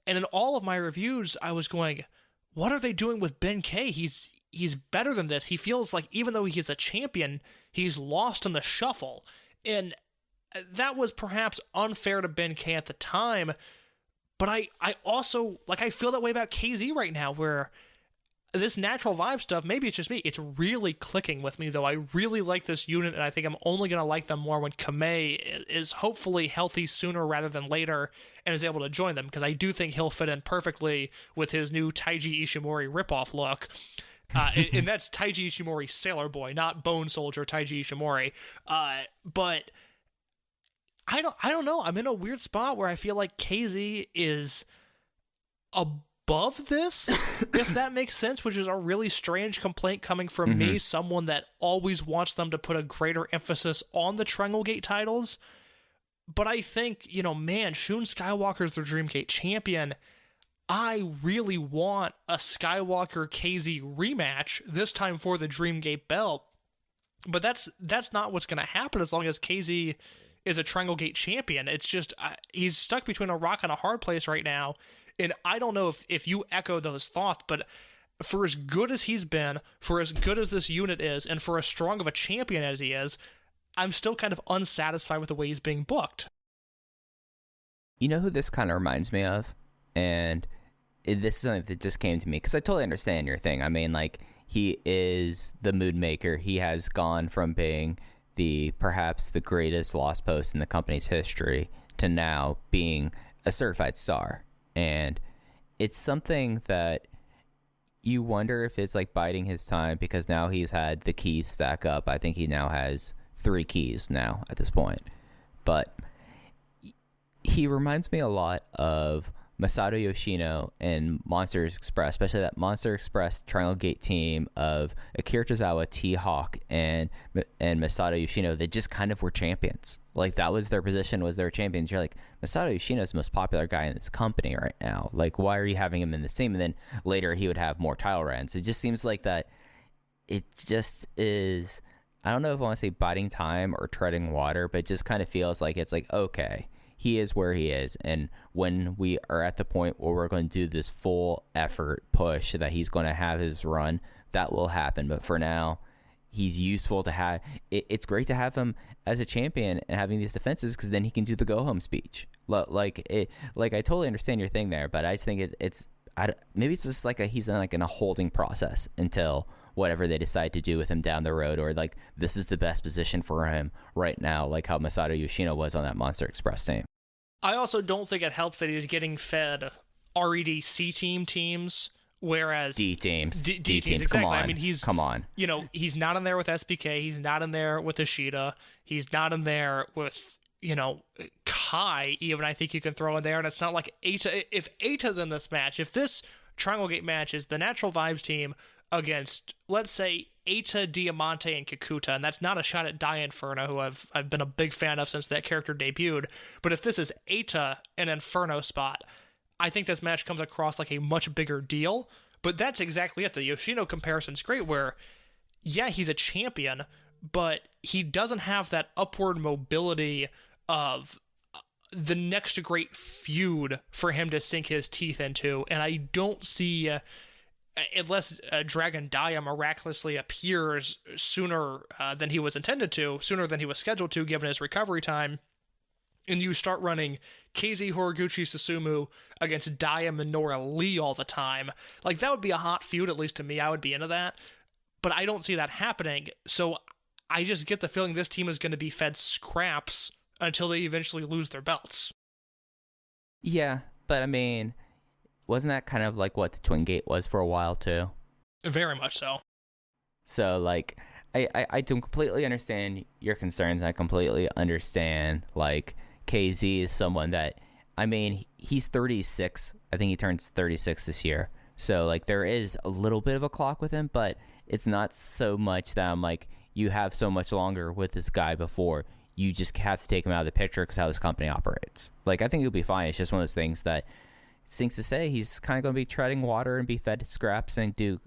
And in all of my reviews, I was going, what are they doing with Ben K? He's better than this. He feels like even though he's a champion, he's lost in the shuffle. And that was perhaps unfair to Ben K at the time, but I also, like, I feel that way about KZ right now, where this Natural Vibe stuff, maybe it's just me, it's really clicking with me, though. I really like this unit, and I think I'm only going to like them more when Kamei is hopefully healthy sooner rather than later and is able to join them, because I do think he'll fit in perfectly with his new Taiji Ishimori ripoff look. And that's Taiji Ishimori Sailor Boy, not Bone Soldier Taiji Ishimori. But I don't know. I'm in a weird spot where I feel like KZ is above this, if that makes sense, which is a really strange complaint coming from me, someone that always wants them to put a greater emphasis on the Triangle Gate titles. But I think, you know, man, Shun Skywalker's their Dreamgate champion. I really want a Skywalker KZ rematch, this time for the Dreamgate belt. But that's not what's going to happen as long as KZ is a Triangle Gate champion. It's just, he's stuck between a rock and a hard place right now. And I don't know if you echo those thoughts, but for as good as he's been, for as good as this unit is, and for as strong of a champion as he is, I'm still kind of unsatisfied with the way he's being booked. You know who this kind of reminds me of? And this is something that just came to me, because I totally understand your thing. I mean, like, he is the mood maker. He has gone from being perhaps the greatest lost post in the company's history to now being a certified star. And it's something that you wonder if it's like biding his time, because now he's had the keys stack up. I think he now has 3 keys now at this point. But he reminds me a lot of Masato Yoshino and Monster Express, especially that Monster Express Triangle Gate team of Akira Tozawa, T-Hawk, and Masato Yoshino. They just kind of were champions. Like, that was their position, was their champions. You're like, Masato Yoshino is the most popular guy in this company right now. Like, why are you having him in the team? And then later he would have more title runs. It just seems like that it just is, I don't know if I want to say biding time or treading water, but it just kind of feels like it's like, okay, he is where he is, and when we are at the point where we're going to do this full effort push that he's going to have his run, that will happen. But for now, he's useful to have. It's great to have him as a champion and having these defenses, because then he can do the go home speech. Like I totally understand your thing there, but I just think maybe it's just like he's in a holding process until whatever they decide to do with him down the road, or like this is the best position for him right now, like how Masato Yoshino was on that Monster Express team. I also don't think it helps that he's getting fed RED C team teams, whereas D teams. D teams, Come exactly. on. I mean, come on. He's not in there with SBK. He's not in there with Ishida. He's not in there with, Kai, even. I think you can throw in there. And it's not like Eita. If Eita's in this match, if this Dragongate match is the Natural Vibes team against, let's say, Eita, Diamante, and Kikuta, and that's not a shot at Dia Inferno, who I've been a big fan of since that character debuted, but if this is Eita and Inferno spot, I think this match comes across like a much bigger deal. But that's exactly it. The Yoshino comparison's great, where, yeah, he's a champion, but he doesn't have that upward mobility of the next great feud for him to sink his teeth into. And I don't see, unless Dragon Dia miraculously appears sooner than he was intended to, sooner than he was scheduled to, given his recovery time, and you start running KZ Horiguchi Susumu against Dia Minoru Lee all the time, like, that would be a hot feud, at least to me. I would be into that. But I don't see that happening, so I just get the feeling this team is going to be fed scraps until they eventually lose their belts. Yeah, but I mean, wasn't that kind of like what the Twin Gate was for a while too? Very much so. So, like, I do completely understand your concerns. I completely understand, like, KZ is someone that, I mean, he's 36. I think he turns 36 this year. So, like, there is a little bit of a clock with him, but it's not so much that I'm like, you have so much longer with this guy before you just have to take him out of the picture because how this company operates. Like, I think he'll be fine. It's just one of those things that stinks to say. He's kind of going to be treading water and be fed scraps and do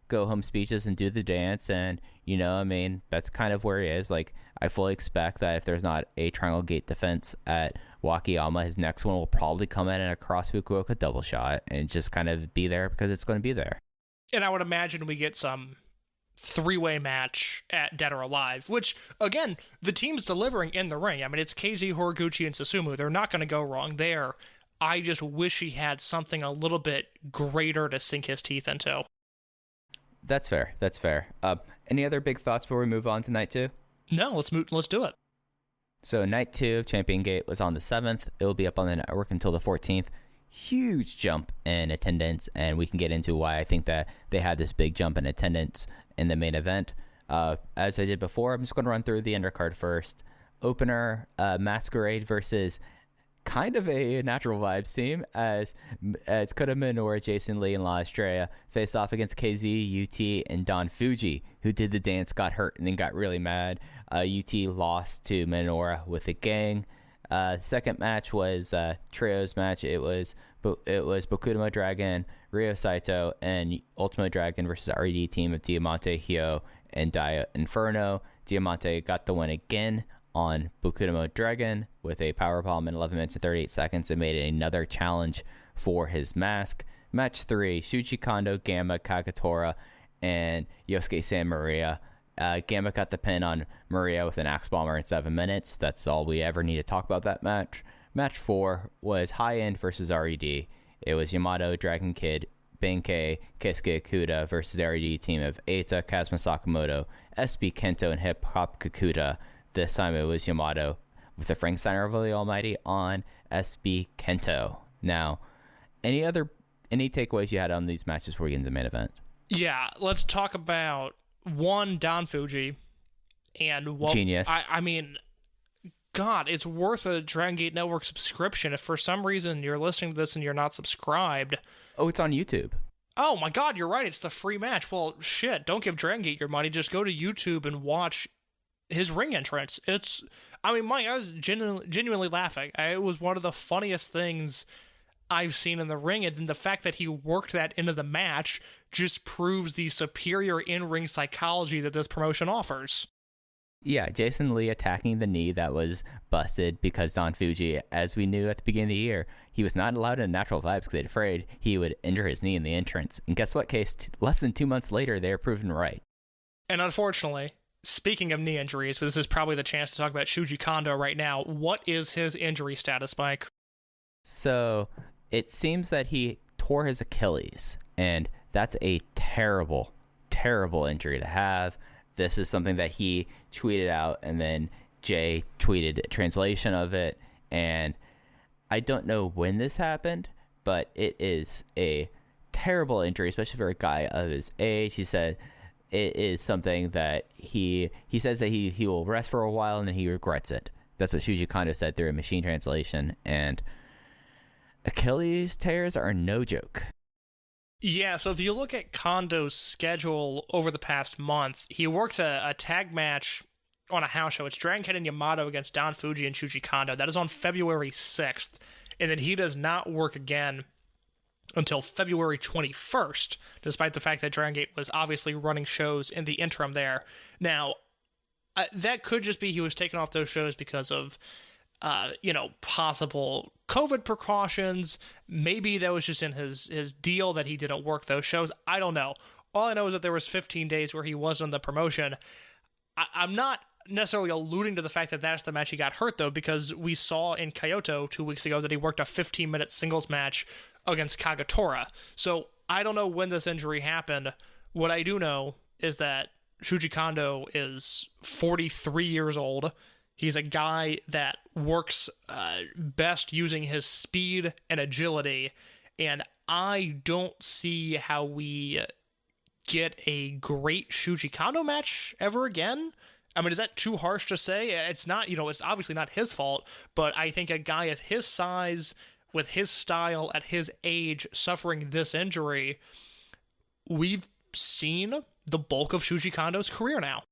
go-home speeches and do the dance. And, I mean, that's kind of where he is. Like, I fully expect that if there's not a Triangle Gate defense at Wakayama, his next one will probably come in at a Cross Fukuoka double shot and just kind of be there because it's going to be there. And I would imagine we get some three-way match at Dead or Alive, which, again, the team's delivering in the ring. I mean, it's KZ, Horiguchi, and Susumu. They're not going to go wrong there. I just wish he had something a little bit greater to sink his teeth into. That's fair. Any other big thoughts before we move on to night 2? No, let's do it. So night 2 of Champion Gate was on the 7th. It will be up on the network until the 14th. Huge jump in attendance, and we can get into why I think that they had this big jump in attendance in the main event. As I did before, I'm just going to run through the undercard first. Opener, Masquerade versus kind of a Natural Vibes team as Kota Minoura, Jason Lee, and La Estrella faced off against KZ, UT, and Don Fuji, who did the dance, got hurt, and then got really mad. UT lost to Minoura with a gang. Second match was trios match. It was Bokudamo Dragon, Ryo Saito, and Ultimo Dragon versus the RED team of Diamante, Hyo, and Dia Inferno. Diamante got the win again on Bokudamo Dragon with a powerbomb in 11 minutes and 38 seconds and made it another challenge for his mask. Match 3, Shuji Kondo, Gamma, Kagatora, and Yosuke San Maria. Gamma got the pin on Maria with an axe bomber in 7 minutes. That's all we ever need to talk about that match. Match 4 was High End versus RED. It was Yamato, Dragon Kid, Benkei, Keisuke Ikuda versus the RED team of Eita, Kazuma Sakamoto, SB Kento, and Hip Hop Kikuta. This time it was Yamato with the Frankensteiner of the Almighty on SB Kento. Now, any takeaways you had on these matches before we get into the main event? Yeah, let's talk about one, Don Fuji, and what, genius. I mean, God, it's worth a Dragon Gate Network subscription. If for some reason you're listening to this and you're not subscribed, oh, it's on YouTube. Oh my God, you're right. It's the free match. Well, shit, don't give Dragon Gate your money. Just go to YouTube and watch his ring entrance. Mike, I was genuinely laughing. It was one of the funniest things I've seen in the ring, and then the fact that he worked that into the match just proves the superior in-ring psychology that this promotion offers. Yeah, Jason Lee attacking the knee that was busted because Don Fuji, as we knew at the beginning of the year, he was not allowed in Natural Vibes because they're afraid he would injure his knee in the entrance. And guess what, Case? Less than 2 months later, they are proven right. And unfortunately, speaking of knee injuries, but this is probably the chance to talk about Shuji Kondo right now. What is his injury status, Mike? So it seems that he tore his Achilles, and that's a terrible, terrible injury to have. This is something that he tweeted out, and then Jay tweeted a translation of it, and I don't know when this happened, but it is a terrible injury, especially for a guy of his age. He said it is something that he says that he will rest for a while and then he regrets it. That's what Shuji Kondo said through a machine translation. And Achilles tears are no joke. Yeah, so if you look at Kondo's schedule over the past month, he works a tag match on a house show. It's Dragongate and Yamato against Don Fuji and Shuji Kondo. That is on February 6th. And then he does not work again until February 21st, despite the fact that Dragongate was obviously running shows in the interim there. Now, that could just be he was taken off those shows because of, possible COVID precautions. Maybe that was just in his deal that he didn't work those shows. I don't know. All I know is that there was 15 days where he wasn't on the promotion. I'm not necessarily alluding to the fact that that's the match he got hurt, though, because we saw in Kyoto 2 weeks ago that he worked a 15-minute singles match against Kagetora. So I don't know when this injury happened. What I do know is that Shuji Kondo is 43 years old. He's a guy that works best using his speed and agility, and I don't see how we get a great Shuji Kondo match ever again. I mean, is that too harsh to say? It's not, it's obviously not his fault, but I think a guy of his size, with his style, at his age, suffering this injury, we've seen the bulk of Shuji Kondo's career now.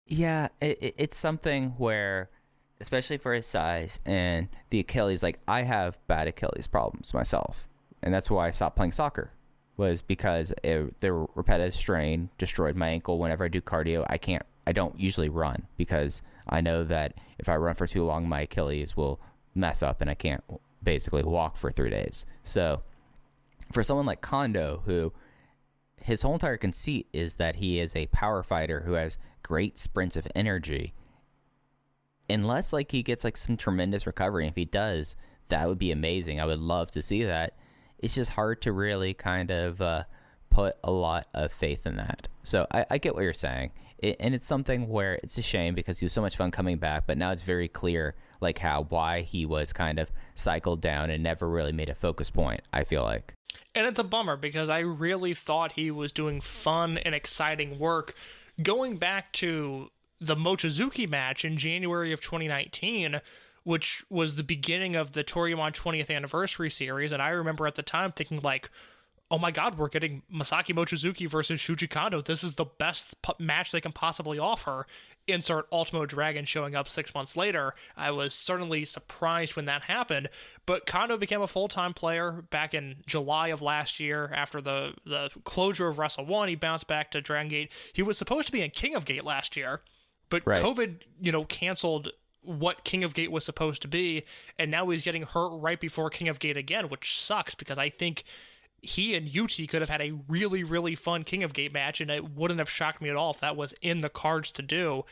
Yeah, it's something where, especially for his size and the Achilles, like, I have bad Achilles problems myself. And that's why I stopped playing soccer, was because the repetitive strain destroyed my ankle. Whenever I do cardio, I don't usually run because I know that if I run for too long, my Achilles will mess up and I can't basically walk for 3 days. So for someone like Kondo, who his whole entire conceit is that he is a power fighter who has great sprints of energy, unless like he gets like some tremendous recovery, and if he does, that would be amazing. I would love to see that. It's just hard to really kind of put a lot of faith in that. So I get what you're saying. And it's something where it's a shame because he was so much fun coming back, but now it's very clear like why he was kind of cycled down and never really made a focus point, I feel like. And it's a bummer because I really thought he was doing fun and exciting work. Going back to the Mochizuki match in January of 2019, which was the beginning of the Toryumon 20th anniversary series, and I remember at the time thinking like, oh my god, we're getting Masaki Mochizuki versus Shuji Kondo. This is the best match they can possibly offer. Insert Ultimo Dragon showing up 6 months later. I was certainly surprised when that happened, but Kondo became a full-time player back in July of last year after the closure of Wrestle 1. He bounced back to Dragongate. He was supposed to be in King of Gate last year, but right. COVID, canceled what King of Gate was supposed to be, and now he's getting hurt right before King of Gate again, which sucks because I think he and Yuti could have had a really, really fun King of Gate match, and it wouldn't have shocked me at all if that was in the cards to do.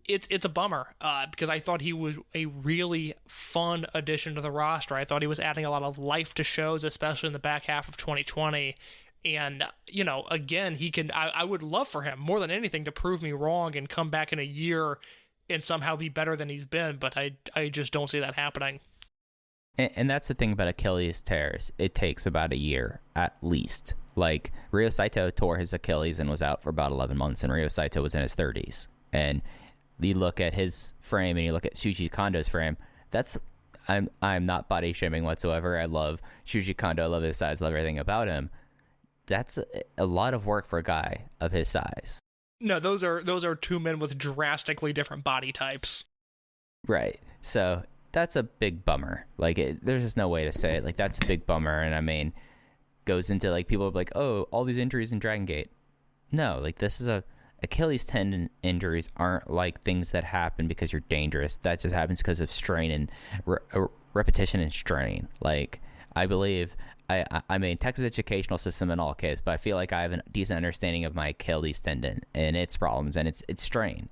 It's a bummer because I thought he was a really fun addition to the roster. I thought he was adding a lot of life to shows, especially in the back half of 2020. And, again, I would love for him more than anything to prove me wrong and come back in a year and somehow be better than he's been, but I just don't see that happening. And that's the thing about Achilles tears. It takes about a year at least. Like, Ryo Saito tore his Achilles and was out for about 11 months, and Ryo Saito was in his 30s. And you look at his frame and you look at Shuji Kondo's frame, I'm not body shaming whatsoever. I love Shuji Kondo, I love his size, love everything about him. That's a lot of work for a guy of his size. No, those are two men with drastically different body types. Right. So that's a big bummer. Like, there's just no way to say it. Like, that's a big bummer. And I mean, goes into like people are like, oh, all these injuries in Dragongate. No, like, this is Achilles tendon injuries aren't like things that happen because you're dangerous. That just happens because of strain and repetition and strain. Like, I believe I mean, Texas educational system in all cases, but I feel like I have a decent understanding of my Achilles tendon and its problems, and it's strain,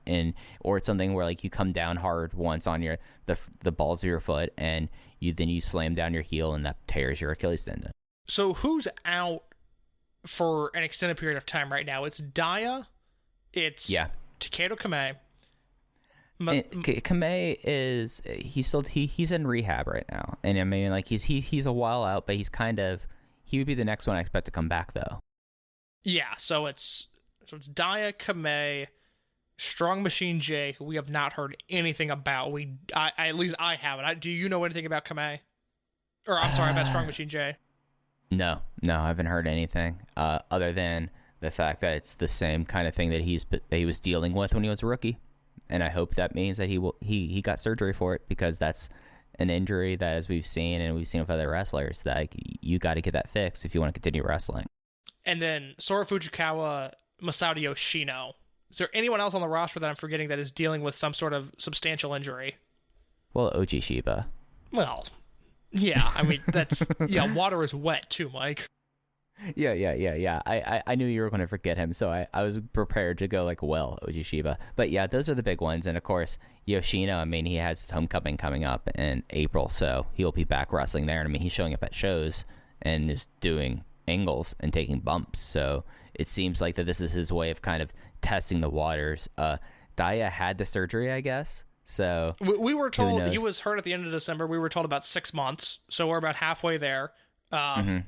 or it's something where like you come down hard once on the balls of your foot, and you slam down your heel, and that tears your Achilles tendon. So who's out for an extended period of time right now? It's Daya, it's Takedo Kamei, Kamei is he's in rehab right now, and I mean like he's a while out, but he would be the next one I expect to come back though. Yeah, so it's Daya, Kamei, Strong Machine J, who we have not heard anything about. At least I haven't. Do you know anything about Kamei? Or I'm sorry, about Strong Machine J. No, I haven't heard anything other than the fact that it's the same kind of thing that he was dealing with when he was a rookie, and I hope that means that he got surgery for it, because that's an injury that, as we've seen with other wrestlers, that you got to get that fixed if you want to continue wrestling. And then Sora Fujikawa, Masato Yoshino. Is there anyone else on the roster that I'm forgetting that is dealing with some sort of substantial injury? Well, Oji Shiba. Well, yeah, I mean, that's... yeah, water is wet too, Mike. Yeah. I knew you were going to forget him, so I was prepared to go Oji Shiba. But yeah, those are the big ones. And of course, Yoshino, I mean, he has his homecoming coming up in April, so he'll be back wrestling there. And I mean, he's showing up at shows and is doing angles and taking bumps, so it seems like that this is his way of kind of testing the waters. Daya had the surgery, I guess, so we were told he was hurt at the end of December. We were told about 6 months, so we're about halfway there. And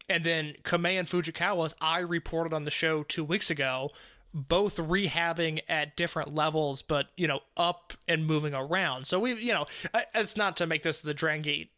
then Kamei and Fujikawa, as I reported on the show 2 weeks ago, both rehabbing at different levels, but up and moving around. So we've it's not to make this the Dragongate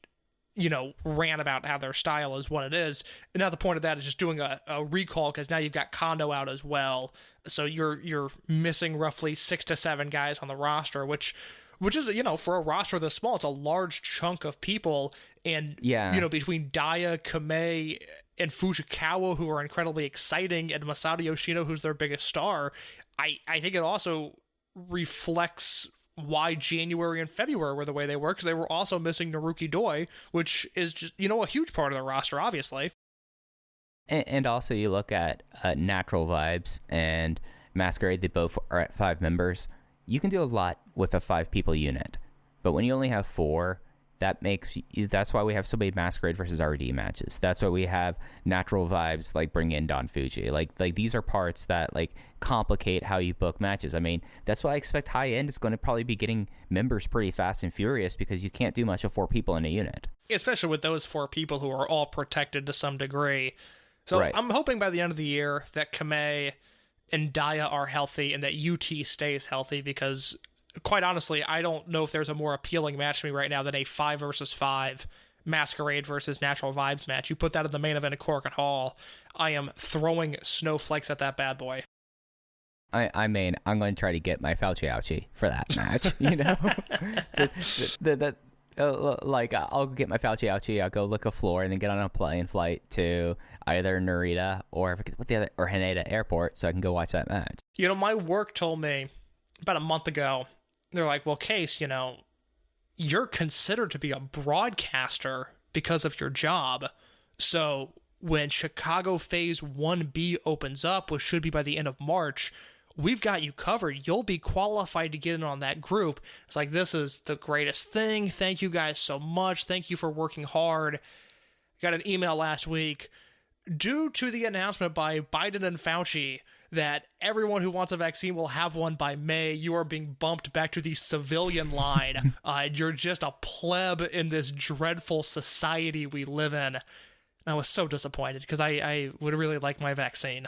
rant about how their style is what it is. And now the point of that is just doing a recall, because now you've got Kondo out as well. So you're missing roughly 6 to 7 guys on the roster, which is, for a roster this small, it's a large chunk of people. And, between Daya, Kamei, and Fujikawa, who are incredibly exciting, and Masato Yoshino, who's their biggest star, I think it also reflects why January and February were the way they were, because they were also missing Naruki Doi, which is just, a huge part of the roster, obviously. And also you look at Natural Vibes and Masquerade, they both are at 5 members. You can do a lot with a 5-people unit, but when you only have 4, that's why we have so many Masquerade versus RD matches. That's why we have Natural Vibes bring in Don Fuji. Like these are parts that complicate how you book matches. I mean, that's why I expect High End is going to probably be getting members pretty fast and furious, because you can't do much with 4 people in a unit, especially with those 4 people who are all protected to some degree. So right. I'm hoping by the end of the year that Kamei and Daya are healthy and that UT stays healthy, because quite honestly, I don't know if there's a more appealing match to me right now than a 5 versus 5 Masquerade versus Natural Vibes match. You put that in the main event of Korakuen Hall, I am throwing snowflakes at that bad boy. I mean, I'm going to try to get my Fauci ouchie for that match, I'll get my Fauci ouchie, I'll go lick a floor, and then get on a plane flight to either Narita or Haneda Airport, so I can go watch that match. My work told me about a month ago, they're like, well, Case, you're considered to be a broadcaster because of your job. So when Chicago Phase 1B opens up, which should be by the end of March, we've got you covered. You'll be qualified to get in on that group. It's like, this is the greatest thing. Thank you guys so much. Thank you for working hard. Got an email last week. Due to the announcement by Biden and Fauci that everyone who wants a vaccine will have one by May, you are being bumped back to the civilian line. You're just a pleb in this dreadful society we live in. And I was so disappointed, because I would really like my vaccine.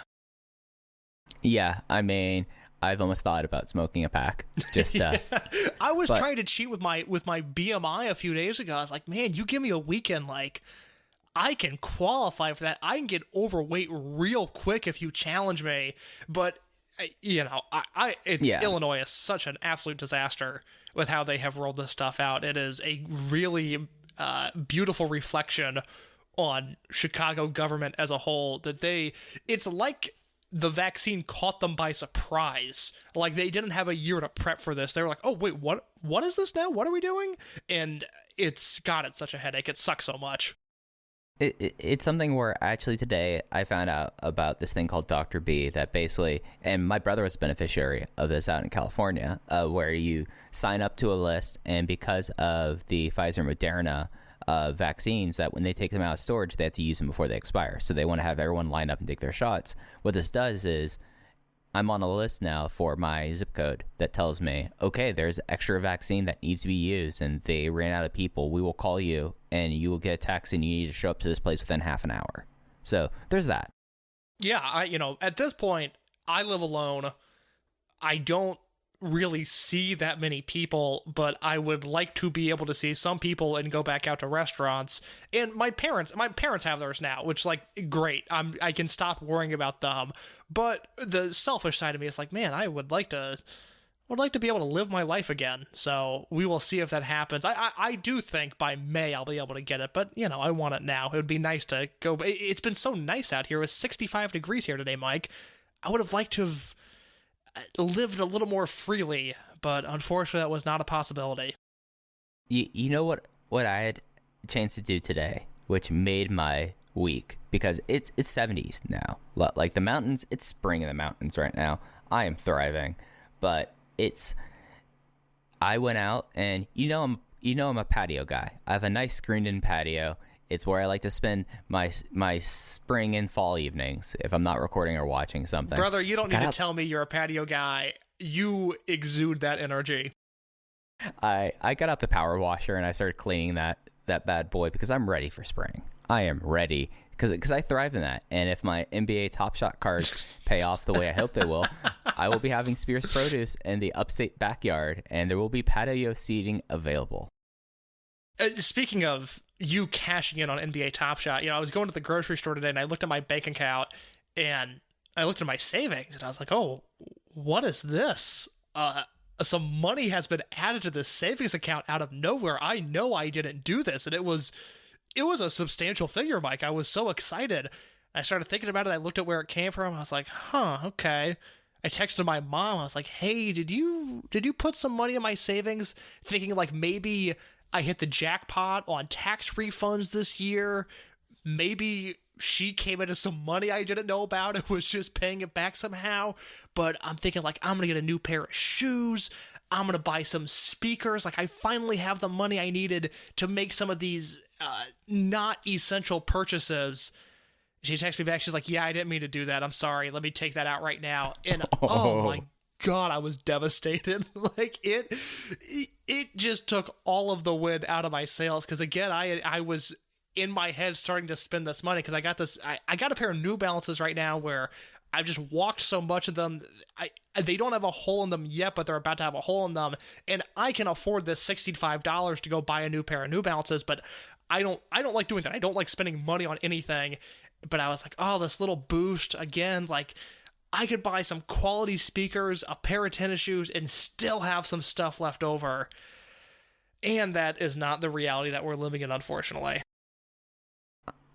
Yeah, I mean, I've almost thought about smoking a pack. I was trying to cheat with my BMI a few days ago. I was like, man, you give me a weekend, I can qualify for that. I can get overweight real quick if you challenge me. But, Illinois is such an absolute disaster with how they have rolled this stuff out. It is a really beautiful reflection on Chicago government as a whole, that it's like the vaccine caught them by surprise. Like, they didn't have a year to prep for this. They were like, oh, wait, what is this now? What are we doing? And it's such a headache. It sucks so much. It's something where actually today I found out about this thing called Dr. B, that basically, and my brother was a beneficiary of this out in California, where you sign up to a list, and because of the Pfizer Moderna vaccines, that when they take them out of storage, they have to use them before they expire. So they want to have everyone line up and take their shots. What this does is I'm on a list now for my zip code that tells me, okay, there's extra vaccine that needs to be used and they ran out of people. We will call you and you will get a text and you need to show up to this place within half an hour. So there's that. Yeah, at this point, I live alone. I don't really see that many people, but I would like to be able to see some people and go back out to restaurants. And my parents have theirs now, which, like, great. I can stop worrying about them. But the selfish side of me is like, man, I would like to be able to live my life again. So we will see if that happens. I do think by May I'll be able to get it, but I want it now. It would be nice to go. It's been so nice out here. It was 65 degrees here today, Mike. I would have liked to have lived a little more freely, but unfortunately that was not a possibility. You know what I had a chance to do today, which made my week, because it's 70s now. Like the mountains, it's spring in the mountains right now. I am thriving, but I went out and I'm a patio guy. I have a nice screened-in patio. It's where I like to spend my spring and fall evenings if I'm not recording or watching something. Brother, you don't need to tell me you're a patio guy. You exude that energy. I got out the power washer and I started cleaning that bad boy because I'm ready for spring. I am ready because I thrive in that. And if my NBA Top Shot cards pay off the way I hope they will, I will be having Spears Produce in the upstate backyard, and there will be patio seating available. Speaking of you cashing in on NBA Top Shot, I was going to the grocery store today and I looked at my bank account and I looked at my savings and I was like, oh, what is this? Some money has been added to this savings account out of nowhere. I know I didn't do this, and it was a substantial figure, Mike. I was so excited. I started thinking about it. I looked at where it came from. I was like, huh, okay. I texted my mom. I was like, hey, did you put some money in my savings? Thinking like maybe I hit the jackpot on tax refunds this year. Maybe she came into some money I didn't know about and was just paying it back somehow. But I'm thinking like, I'm going to get a new pair of shoes. I'm going to buy some speakers. Like, I finally have the money I needed to make some of these not essential purchases. She texted me back. She's like, yeah, I didn't mean to do that. I'm sorry. Let me take that out right now. And oh my God, I was devastated. Like it just took all of the wind out of my sails. Cause again, I was in my head starting to spend this money. Cause I got a pair of New Balances right now where I've just walked so much of them. They don't have a hole in them yet, but they're about to have a hole in them. And I can afford this $65 to go buy a new pair of New Balances, but I don't like doing that. I don't like spending money on anything. But I was like, oh, this little boost again, like I could buy some quality speakers, a pair of tennis shoes, and still have some stuff left over. And that is not the reality that we're living in, unfortunately.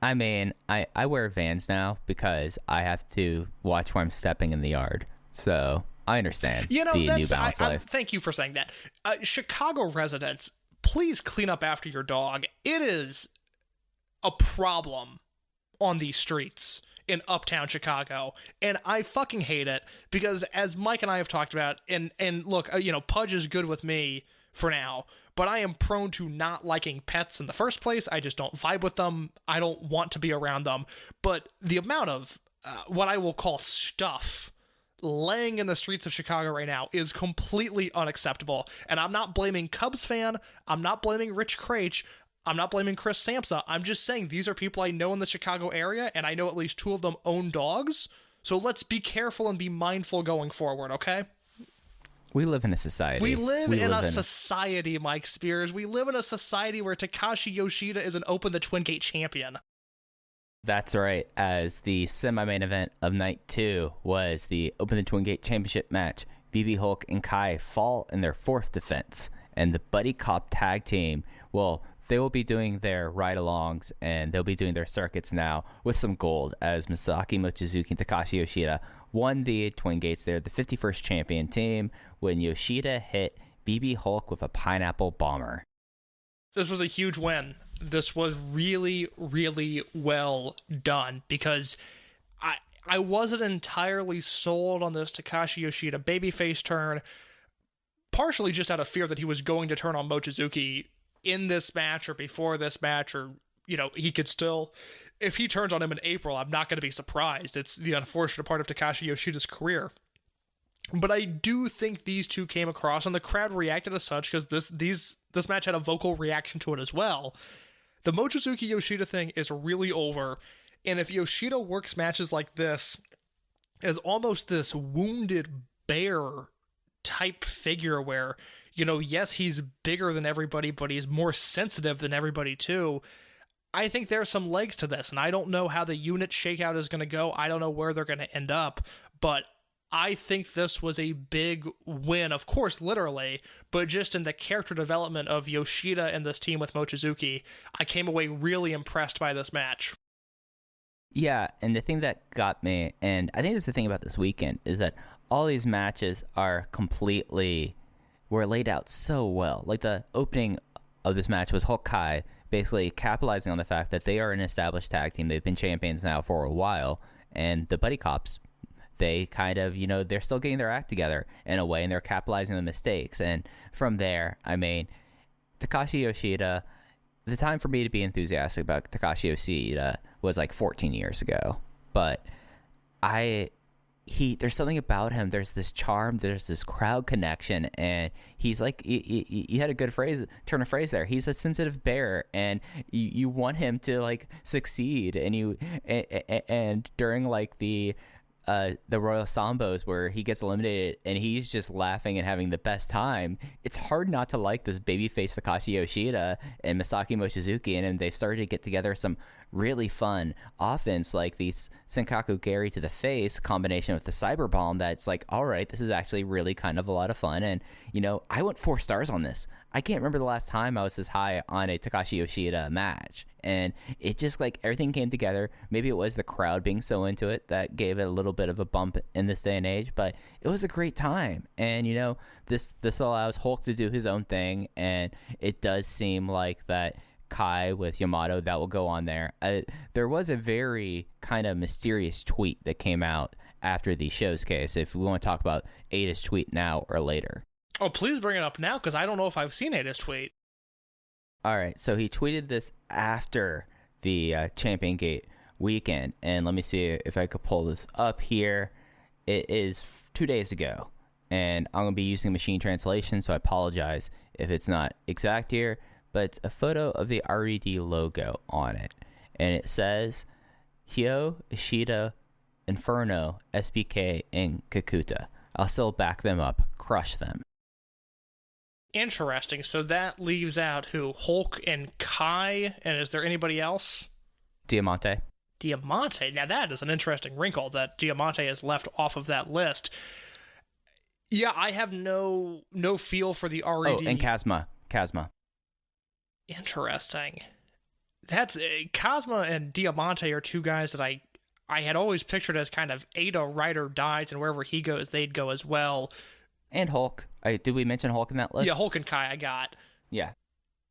I mean, I wear Vans now because I have to watch where I'm stepping in the yard. So I understand the New Balance life. Thank you for saying that. Chicago residents, please clean up after your dog. It is a problem on these streets in uptown Chicago, and I fucking hate it because, as Mike and I have talked about, and look, Pudge is good with me for now, but I am prone to not liking pets in the first place. I just don't vibe with them. I don't want to be around them. But the amount of what I will call stuff laying in the streets of Chicago right now is completely unacceptable. And I'm not blaming Cubs fan. I'm not blaming Rich Craich. I'm not blaming Chris Samsa. I'm just saying these are people I know in the Chicago area, and I know at least 2 of them own dogs. So let's be careful and be mindful going forward, okay? We live in a society. We live in a society, Mike Spears. We live in a society where Takashi Yoshida is an Open the Twin Gate champion. That's right, as the semi-main event of Night 2 was the Open the Twin Gate Championship match. BB Hulk and Kai fall in their 4th defense, and the Buddy Cop tag team, well, they will be doing their ride-alongs, and they'll be doing their circuits now with some gold, as Masaki Mochizuki and Takashi Yoshida won the Twin Gates. They're the 51st champion team when Yoshida hit BB Hulk with a pineapple bomber. This was a huge win. This was really, really well done because I wasn't entirely sold on this Takashi Yoshida babyface turn, partially just out of fear that he was going to turn on Mochizuki in this match or before this match, or, he could still, if he turns on him in April, I'm not going to be surprised. It's the unfortunate part of Takashi Yoshida's career. But I do think these two came across, and the crowd reacted as such because this match had a vocal reaction to it as well. The Mochizuki Yoshida thing is really over, and if Yoshida works matches like this as almost this wounded bear type figure where, yes, he's bigger than everybody, but he's more sensitive than everybody too, I think there's some legs to this, and I don't know how the unit shakeout is going to go. I don't know where they're going to end up, but I think this was a big win, of course, literally, but just in the character development of Yoshida and this team with Mochizuki, I came away really impressed by this match. Yeah, and the thing that got me, and I think that's the thing about this weekend, is that all these matches were laid out so well. Like the opening of this match was Hulk Kai basically capitalizing on the fact that they are an established tag team. They've been champions now for a while, and the Buddy Cops, they kind of, they're still getting their act together in a way, and they're capitalizing on the mistakes. And from there, Takashi Yoshida, the time for me to be enthusiastic about Takashi Yoshida was like 14 years ago. But there's something about him. There's this charm. There's this crowd connection, and he's like, you had a good turn of phrase there. He's a sensitive bear, and you want him to like succeed. And during like the Royal Sambos where he gets eliminated and he's just laughing and having the best time, it's hard not to like this babyface Takashi Yoshida and Masaki Mochizuki, and they've started to get together some really fun offense, like the Senkaku Gary to the face combination with the Cyber Bomb. That's like, all right, this is actually really kind of a lot of fun. And I went 4 stars on this. I can't remember the last time I was this high on a Takashi Yoshida match, and it just like everything came together. Maybe it was the crowd being so into it that gave it a little bit of a bump in this day and age, but it was a great time. And this allows Hulk to do his own thing, and it does seem like that Kai with Yamato, that will go on there. There was a very kind of mysterious tweet that came out after the show's case, if we want to talk about Ada's tweet now or later. Oh, please bring it up now, because I don't know if I've seen Ada's tweet. All right, so he tweeted this after the Champion Gate weekend, and let me see if I could pull this up here. It is 2 days ago, and I'm going to be using machine translation, so I apologize if it's not exact here, but it's a photo of the RED logo on it, and it says Hyo, Ishida, Inferno, SBK, and Kakuta. I'll still back them up. Crush them. Interesting. So that leaves out who? Hulk and Kai, and is there anybody else? Diamante. Now that is an interesting wrinkle that Diamante is left off of that list. Yeah, I have no feel for the RED. Oh, and Kazma. Interesting. That's Kazma and Diamante are two guys that I had always pictured as kind of Ada ride or dies, and wherever he goes, they'd go as well. And Hulk. Did we mention Hulk in that list? Yeah, Hulk and Kai I got. Yeah.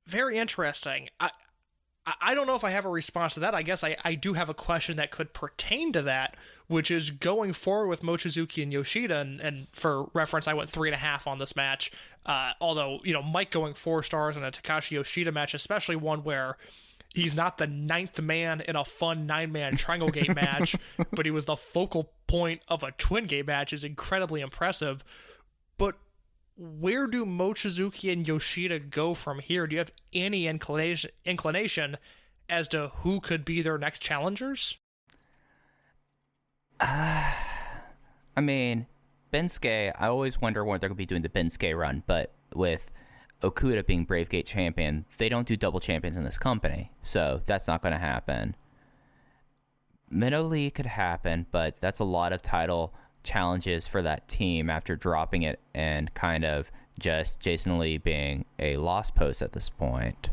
Very interesting. I don't know if I have a response to that. I guess I do have a question that could pertain to that, which is going forward with Mochizuki and Yoshida, and for reference, I went 3.5 on this match. Although, Mike going 4 stars on a Takashi Yoshida match, especially one where he's not the 9th man in a fun 9-man Triangle Gate match, but he was the focal point of a Twin Gate match, is incredibly impressive. But where do Mochizuki and Yoshida go from here? Do you have any inclination as to who could be their next challengers? Bensuke, I always wonder when they're going to be doing the Bensuke run, but with Okuda being Brave Gate champion, they don't do double champions in this company, so that's not going to happen. Minoli could happen, but that's a lot of title challenges for that team after dropping it and kind of just Jason Lee being a lost post at this point.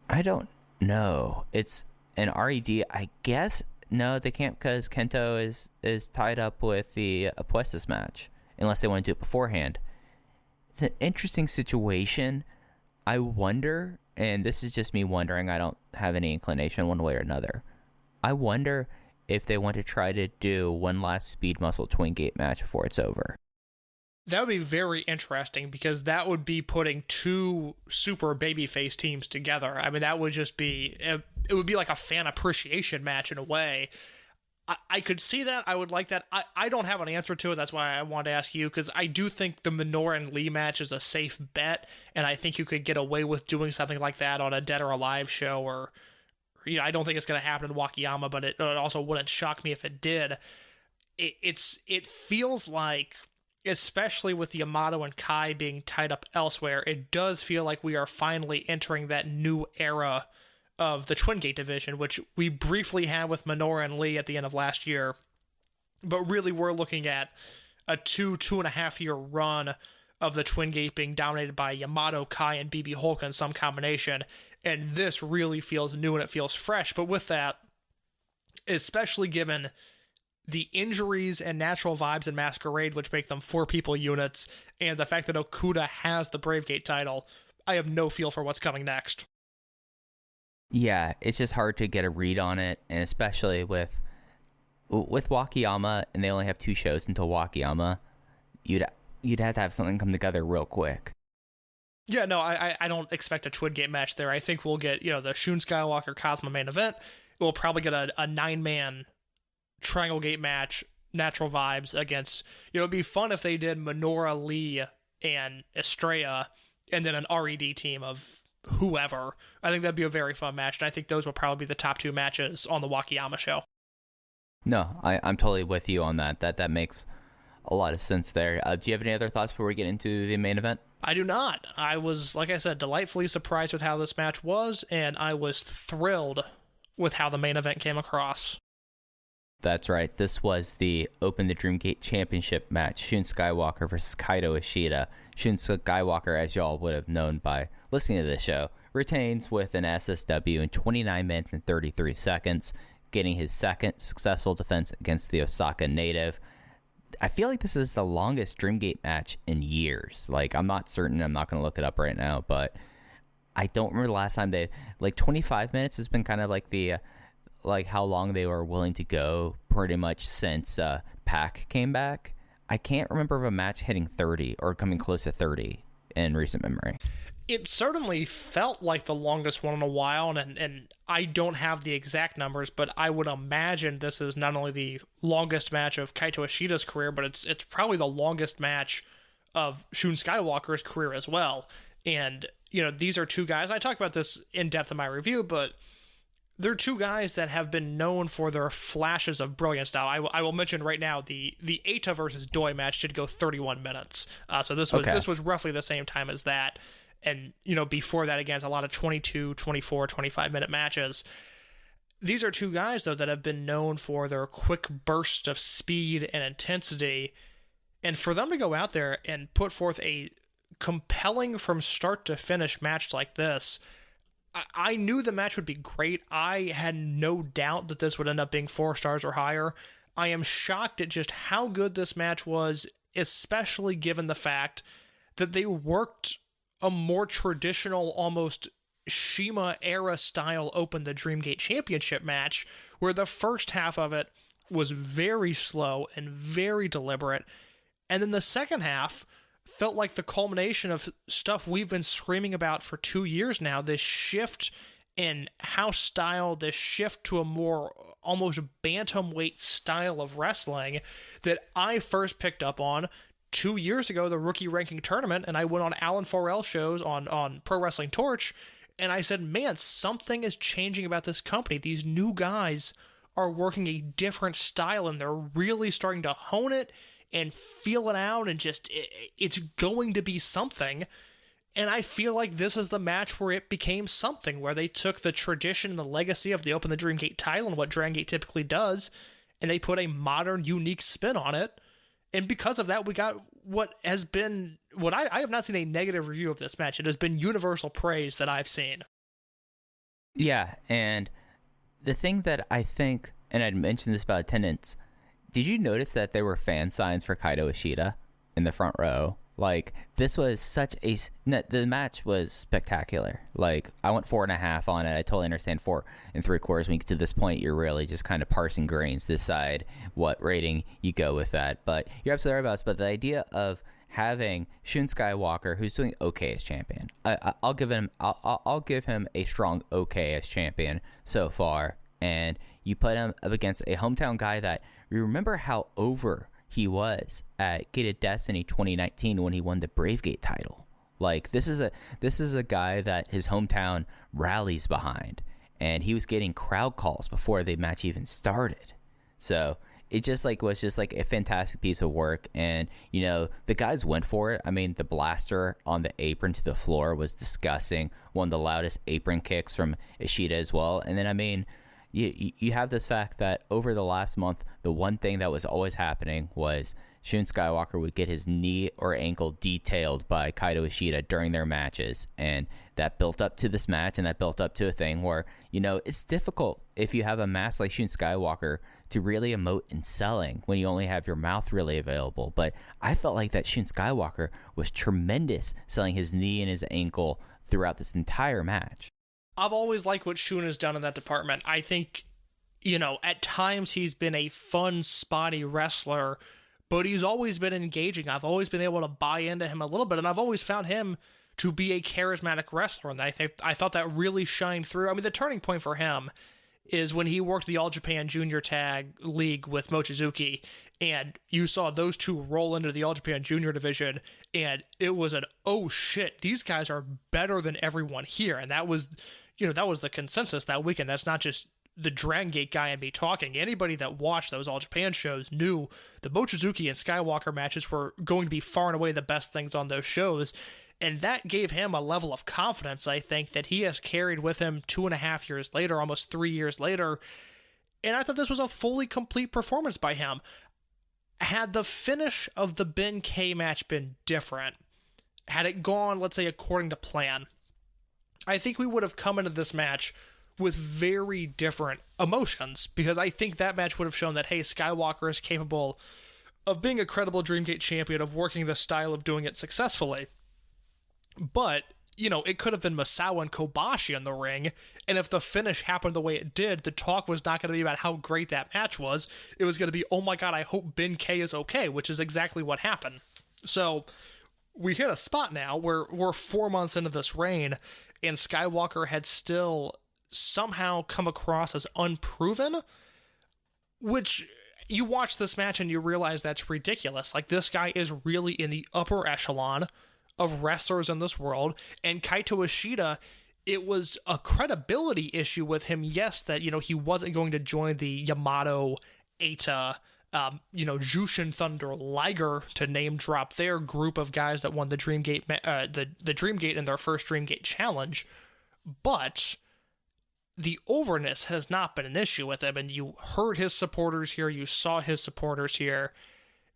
I don't know. It's an RED, I guess. No, they can't, because Kento is tied up with the Apuestas match, unless they want to do it beforehand. It's an interesting situation. I wonder, and this is just me wondering, I don't have any inclination one way or another. I wonder if they want to try to do one last Speed Muscle Twin Gate match before it's over. That would be very interesting, because that would be putting 2 super babyface teams together. That would just be, it would be like a fan appreciation match in a way. I could see that. I would like that. I don't have an answer to it. That's why I wanted to ask you, because I do think the Minoru and Lee match is a safe bet, and I think you could get away with doing something like that on a Dead or Alive show, or I don't think it's going to happen in Wakayama, but it also wouldn't shock me if it did. It feels like, especially with Yamato and Kai being tied up elsewhere, it does feel like we are finally entering that new era of the Twin Gate division, which we briefly had with Minoru and Lee at the end of last year. But really, we're looking at a 2.5 year run of the Twin Gate being dominated by Yamato, Kai, and BB Hulk in some combination. And this really feels new and it feels fresh. But with that, especially given the injuries and natural vibes in Masquerade, which make them 4-people units, and the fact that Okuda has the Brave Gate title, I have no feel for what's coming next. Yeah, it's just hard to get a read on it, and especially with Wakayama, and they only have 2 shows until Wakayama, you'd have to have something come together real quick. Yeah, no, I don't expect a Twin Gate match there. I think we'll get, the Shun Skywalker Cosmo main event. We'll probably get a 9-man Triangle Gate match, natural vibes against, it'd be fun if they did Minoru, Lee, and Estrella, and then an RED team of whoever. I think that'd be a very fun match, and I think those will probably be the top 2 matches on the Wakayama show. No, I'm totally with you on that. That makes a lot of sense there. Do you have any other thoughts before we get into the main event? I do not. I was, like I said, delightfully surprised with how this match was, and I was thrilled with how the main event came across. That's right. This was the Open the Dreamgate Championship match. Shun Skywalker versus Kaito Ishida. Shun Skywalker, as y'all would have known by listening to this show, retains with an SSW in 29 minutes and 33 seconds, getting his second successful defense against the Osaka native. I feel like this is the longest Dreamgate match in years. Like, I'm not certain. I'm not going to look it up right now, but I don't remember the last time 25 minutes has been kind of like the... like how long they were willing to go pretty much since Pac came back. I can't remember of a match hitting 30 or coming close to 30 in recent memory. It certainly felt like the longest one in a while, and I don't have the exact numbers, but I would imagine this is not only the longest match of Kaito Ishida's career, but it's probably the longest match of Shun Skywalker's career as well. And, these are 2 guys, I talked about this in depth in my review, but they're 2 guys that have been known for their flashes of brilliance. Now, I will mention right now, the Eita versus Doi match did go 31 minutes. So this was roughly the same time as that. And, before that, again, it's a lot of 22, 24, 25-minute matches. These are 2 guys, though, that have been known for their quick burst of speed and intensity. And for them to go out there and put forth a compelling from start to finish match like this, I knew the match would be great. I had no doubt that this would end up being 4 stars or higher. I am shocked at just how good this match was, especially given the fact that they worked a more traditional, almost Shima-era style Open the Dreamgate Championship match, where the first half of it was very slow and very deliberate, and then the second half felt like the culmination of stuff we've been screaming about for 2 years now, this shift in house style, this shift to a more almost bantamweight style of wrestling that I first picked up on 2 years ago, the rookie ranking tournament, and I went on Alan Forel shows on Pro Wrestling Torch, and I said, man, something is changing about this company. These new guys are working a different style, and they're really starting to hone it and feel it out, and just, it's going to be something. And I feel like this is the match where it became something, where they took the tradition and the legacy of the Open the Dreamgate title and what Dragon Gate typically does, and they put a modern, unique spin on it. And because of that, we got what has been, I have not seen a negative review of this match. It has been universal praise that I've seen. Yeah, and the thing that I think, and I'd mentioned this about attendance, did you notice that there were fan signs for Kaito Ishida in the front row? Like, this was the match was spectacular. Like, I went 4.5 on it. I totally understand 4 3/4. When you get to this point, you're really just kind of parsing grains to decide what rating you go with that. But you're absolutely right about this. But the idea of having Shun Skywalker, who's doing okay as champion, I'll give him a strong okay as champion so far. and you put him up against a hometown guy that you remember how over he was at Gated Destiny 2019 when he won the Bravegate title. Like, this is a guy that his hometown rallies behind, and he was getting crowd calls before the match even started. So it just was a fantastic piece of work. And, you know, the guys went for it. I mean, the blaster on the apron to the floor was disgusting. One of the loudest apron kicks from Ishida as well. And then, I mean, you have this fact that over the last month, the one thing that was always happening was Shun Skywalker would get his knee or ankle detailed by Kaito Ishida during their matches. And that built up to this match, and that built up to a thing where, you know, it's difficult if you have a mask like Shun Skywalker to really emote in selling when you only have your mouth really available. But I felt like that Shun Skywalker was tremendous selling his knee and his ankle throughout this entire match. I've always liked what Shun has done in that department. I think, you know, at times he's been a fun, spotty wrestler, but he's always been engaging. I've always been able to buy into him a little bit, and I've always found him to be a charismatic wrestler, and I thought that really shined through. I mean, the turning point for him is when he worked the All Japan Junior Tag League with Mochizuki, and you saw those two roll into the All Japan Junior division, and it was an, oh shit, these guys are better than everyone here. And that was, you know, that was the consensus that weekend. That's not just the Dragongate guy and me talking. Anybody that watched those All Japan shows knew the Mochizuki and Skywalker matches were going to be far and away the best things on those shows. And that gave him a level of confidence, I think, that he has carried with him 2.5 years later, almost 3 years later. And I thought this was a fully complete performance by him. Had the finish of the Ben K match been different, had it gone, let's say, according to plan, I think we would have come into this match with very different emotions, because I think that match would have shown that, hey, Skywalker is capable of being a credible Dreamgate champion, of working the style of doing it successfully. But, you know, it could have been Misawa and Kobashi in the ring, and if the finish happened the way it did, the talk was not going to be about how great that match was. It was going to be, oh my god, I hope Ben K is okay, which is exactly what happened. So, we hit a spot now where we're 4 months into this reign, and Skywalker had still somehow come across as unproven, which you watch this match and you realize that's ridiculous. Like, this guy is really in the upper echelon of wrestlers in this world, and Kaito Ishida, it was a credibility issue with him, yes, that, you know, he wasn't going to join the Yamato, Eita, Jushin Thunder Liger, to name drop their group of guys that won the Dreamgate, the Dreamgate in their first Dreamgate challenge, but the overness has not been an issue with him, and you heard his supporters here, you saw his supporters here,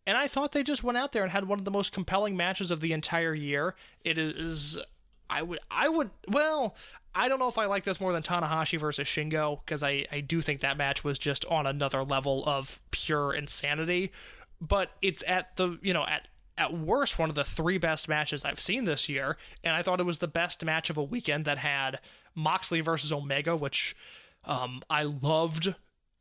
and I thought they just went out there and had one of the most compelling matches of the entire year. It is, I don't know if I like this more than Tanahashi versus Shingo, because I do think that match was just on another level of pure insanity, but it's at the, you know, at worst, one of the 3 best matches I've seen this year, and I thought it was the best match of a weekend that had Moxley versus Omega, which I loved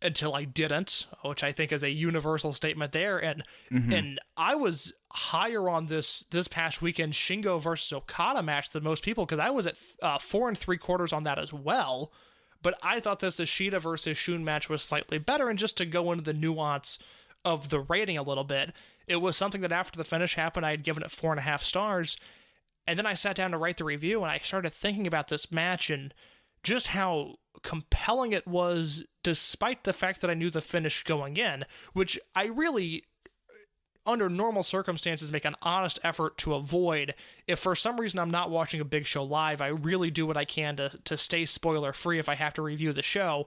until I didn't, which I think is a universal statement there, and I was higher on this past weekend Shingo versus Okada match than most people, because I was at 4 3/4 on that as well, but I thought this Ishida versus Shun match was slightly better. And just to go into the nuance of the rating a little bit, it was something that after the finish happened, I had given it 4.5 stars, and then I sat down to write the review, and I started thinking about this match and just how compelling it was, despite the fact that I knew the finish going in, which I really, under normal circumstances, make an honest effort to avoid. If for some reason I'm not watching a big show live, I really do what I can to stay spoiler free if I have to review the show.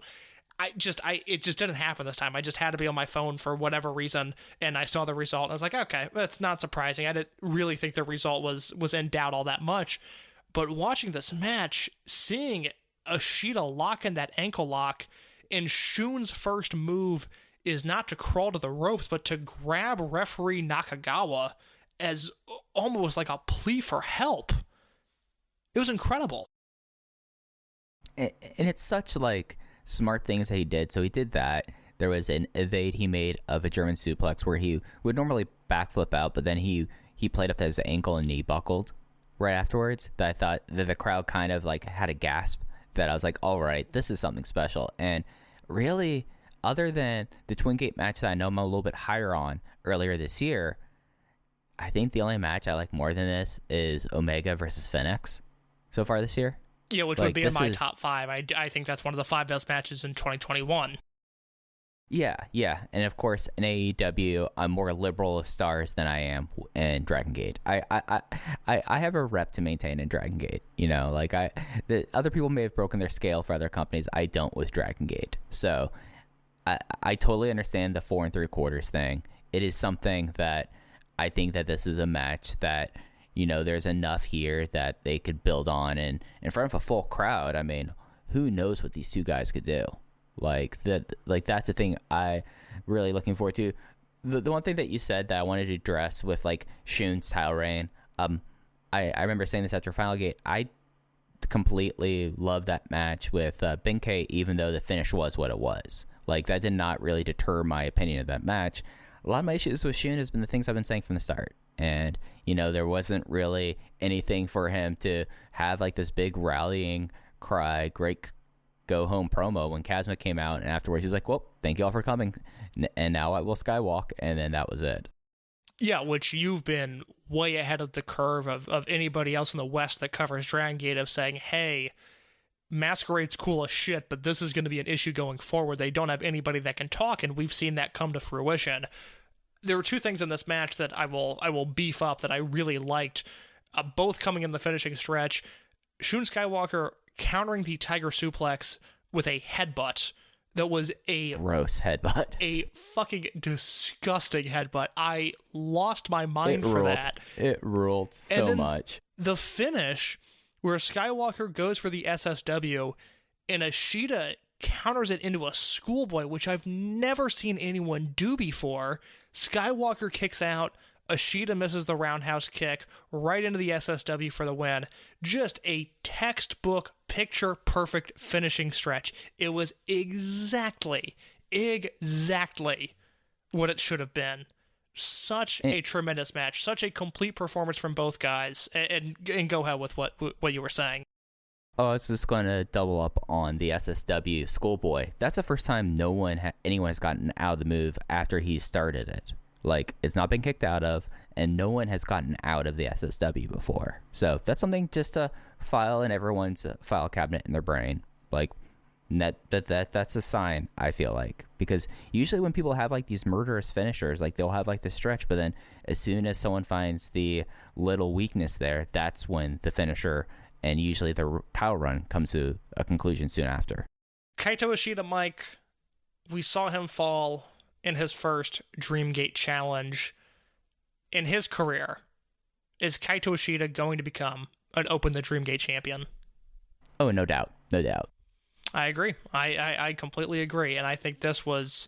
It just didn't happen this time. I just had to be on my phone for whatever reason, and I saw the result, and I was like, okay, that's not surprising. I didn't really think the result was in doubt all that much. But watching this match, seeing Ishida lock in that ankle lock, and Shun's first move is not to crawl to the ropes, but to grab referee Nakagawa as almost like a plea for help. It was incredible. And it's such, like, smart things that he did. So he did that. There was an evade he made of a German suplex where he would normally backflip out, but then he played up to his ankle and knee buckled right afterwards. That I thought that the crowd kind of like had a gasp, that I was like, all right, this is something special. And really, other than the Twin Gate match that I know I'm a little bit higher on earlier this year, I think the only match I like more than this is Omega versus Phoenix so far this year. Yeah, which would be in my top 5. I think that's one of the 5 best matches in 2021. Yeah. And of course, in AEW, I'm more liberal of stars than I am in Dragongate. I have a rep to maintain in Dragongate. The other people may have broken their scale for other companies. I don't with Dragongate. So I totally understand the 4 3/4 thing. It is something that I think that this is a match that, there's enough here that they could build on, and in front of a full crowd. I mean, who knows what these two guys could do? That's a thing I really looking forward to. The one thing that you said that I wanted to address with Shun's title reign, I remember saying this after Final Gate. I completely loved that match with Benkei, even though the finish was what it was. That did not really deter my opinion of that match. A lot of my issues with Shun has been the things I've been saying from the start. And, there wasn't really anything for him to have this big rallying cry, great go home promo when Kazma came out. And afterwards he was like, well, thank you all for coming. And now I will skywalk. And then that was it. Yeah, which you've been way ahead of the curve of anybody else in the West that covers Dragon Gate of saying, hey, Masquerade's cool as shit, but this is going to be an issue going forward. They don't have anybody that can talk, and we've seen that come to fruition. There were 2 things in this match that I will beef up that I really liked, both coming in the finishing stretch. Shun Skywalker countering the Tiger Suplex with a headbutt that was a gross headbutt, a fucking disgusting headbutt. I lost my mind for that. It ruled so much. The finish where Skywalker goes for the SSW and Ishida counters it into a schoolboy, which I've never seen anyone do before. Skywalker kicks out, Ishida misses the roundhouse kick right into the SSW for the win. Just a textbook, picture-perfect finishing stretch. It was exactly what it should have been. Such a tremendous match. Such a complete performance from both guys. And go ahead with what you were saying. Oh, I was just going to double up on the SSW schoolboy. That's the first time anyone has gotten out of the move after he started it. It's not been kicked out of, and no one has gotten out of the SSW before. So that's something just to file in everyone's file cabinet in their brain. That's a sign, I feel like. Because usually when people have these murderous finishers, they'll have the stretch, but then as soon as someone finds the little weakness there, that's when the finisher and usually the power run comes to a conclusion soon after. Kaito Ishida, Mike, we saw him fall in his first Dreamgate challenge. In his career, is Kaito Ishida going to become an Open the Dreamgate champion? Oh, no doubt. I agree. I completely agree, and I think this was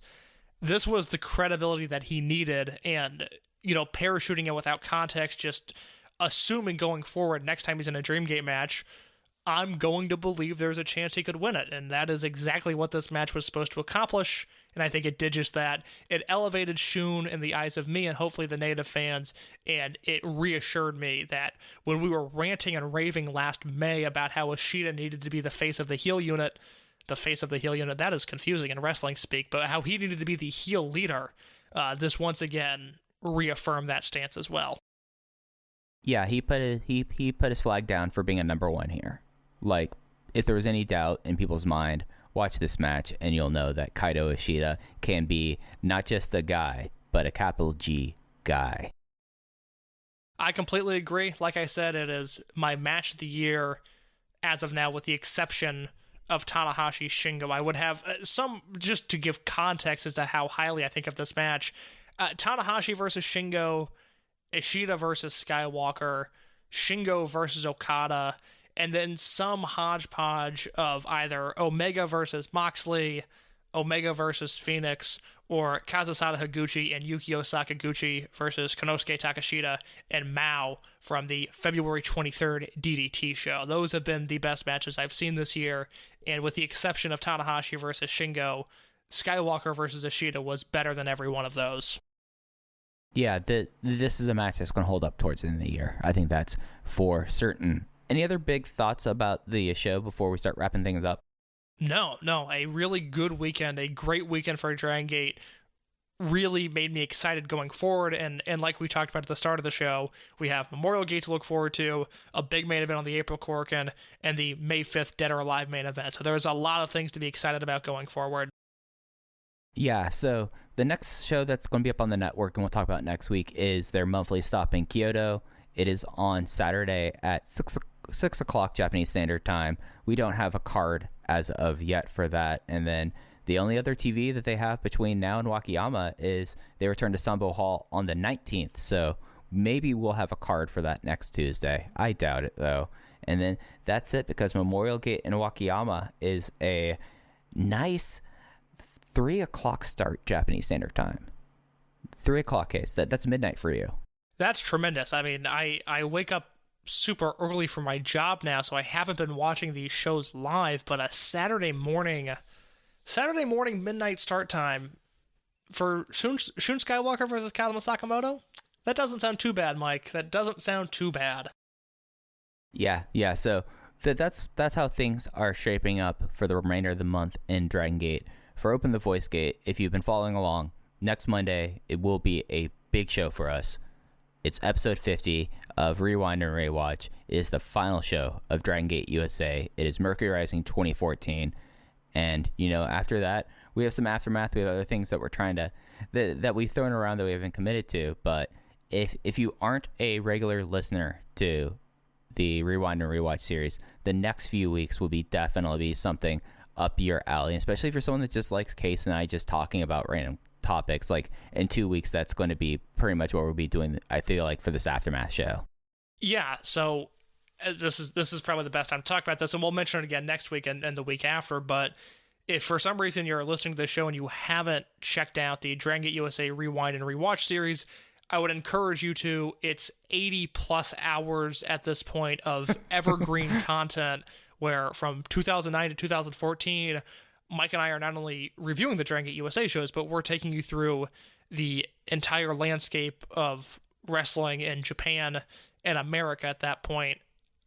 the credibility that he needed, and parachuting it without context, just assuming going forward next time he's in a Dreamgate match, I'm going to believe there's a chance he could win it, and that is exactly what this match was supposed to accomplish, and I think it did just that. It elevated Shun in the eyes of me and hopefully the native fans, and it reassured me that when we were ranting and raving last May about how Ishida needed to be the face of the heel unit, that is confusing in wrestling speak, but how he needed to be the heel leader, this once again reaffirmed that stance as well. Yeah, he put his flag down for being a number 1 here. If there was any doubt in people's mind, watch this match and you'll know that Kaito Ishida can be not just a guy, but a capital G guy. I completely agree. Like I said, it is my match of the year as of now, with the exception of Tanahashi Shingo. I would have some, just to give context as to how highly I think of this match. Tanahashi versus Shingo, Ishida versus Skywalker, Shingo versus Okada, and then some hodgepodge of either Omega versus Moxley, Omega versus Phoenix, or Kazusada Higuchi and Yukio Sakaguchi versus Konosuke Takashita and Mao from the February 23rd DDT show. Those have been the best matches I've seen this year, and with the exception of Tanahashi versus Shingo, Skywalker versus Ishida was better than every one of those. Yeah, this is a match that's going to hold up towards the end of the year. I think that's for certain. Any other big thoughts about the show before we start wrapping things up? No, a really good weekend, a great weekend for Dragongate. Really made me excited going forward, and like we talked about at the start of the show, we have Memorial Gate to look forward to, a big main event on the April Korakuen, and the May 5th Dead or Alive main event. So there's a lot of things to be excited about going forward. Yeah, so the next show that's going to be up on the network, and we'll talk about next week, is their monthly stop in Kyoto. It is on Saturday at 6 o'clock Japanese Standard Time. We don't have a card as of yet for that, and then the only other TV that they have between now and Wakayama is they return to Sambo Hall on the 19th. So maybe we'll have a card for that next Tuesday. I doubt it, though. And then that's it, because Memorial Gate in Wakayama is a nice 3 o'clock start Japanese Standard Time. 3 o'clock case. That's midnight for you. That's tremendous. I mean, I wake up super early for my job now, so I haven't been watching these shows live, but a Saturday morning midnight start time for Shun Skywalker versus Kazuma Sakamoto? That doesn't sound too bad, Mike. That doesn't sound too bad. Yeah. So that's how things are shaping up for the remainder of the month in Dragon Gate. For Open the Voice Gate, if you've been following along, next Monday it will be a big show for us. It's episode 50 of Rewind and Rewatch. It is the final show of Dragon Gate USA. It is Mercury Rising 2014. And, after that, we have some aftermath. We have other things that we're trying to, that we've thrown around that we haven't committed to. But if you aren't a regular listener to the Rewind and Rewatch series, the next few weeks will definitely be something up your alley, especially for someone that just likes Case and I just talking about random topics. Like in 2 weeks, that's going to be pretty much what we'll be doing, I feel like, for this aftermath show. Yeah, so this is probably the best time to talk about this, and we'll mention it again next week and the week after. But if for some reason you're listening to this show and you haven't checked out the Dragon Gate USA Rewind and Rewatch series, I would encourage you to. It's 80 plus hours at this point of evergreen content, where from 2009 to 2014, Mike and I are not only reviewing the Dragon Gate USA shows, but we're taking you through the entire landscape of wrestling in Japan and America at that point.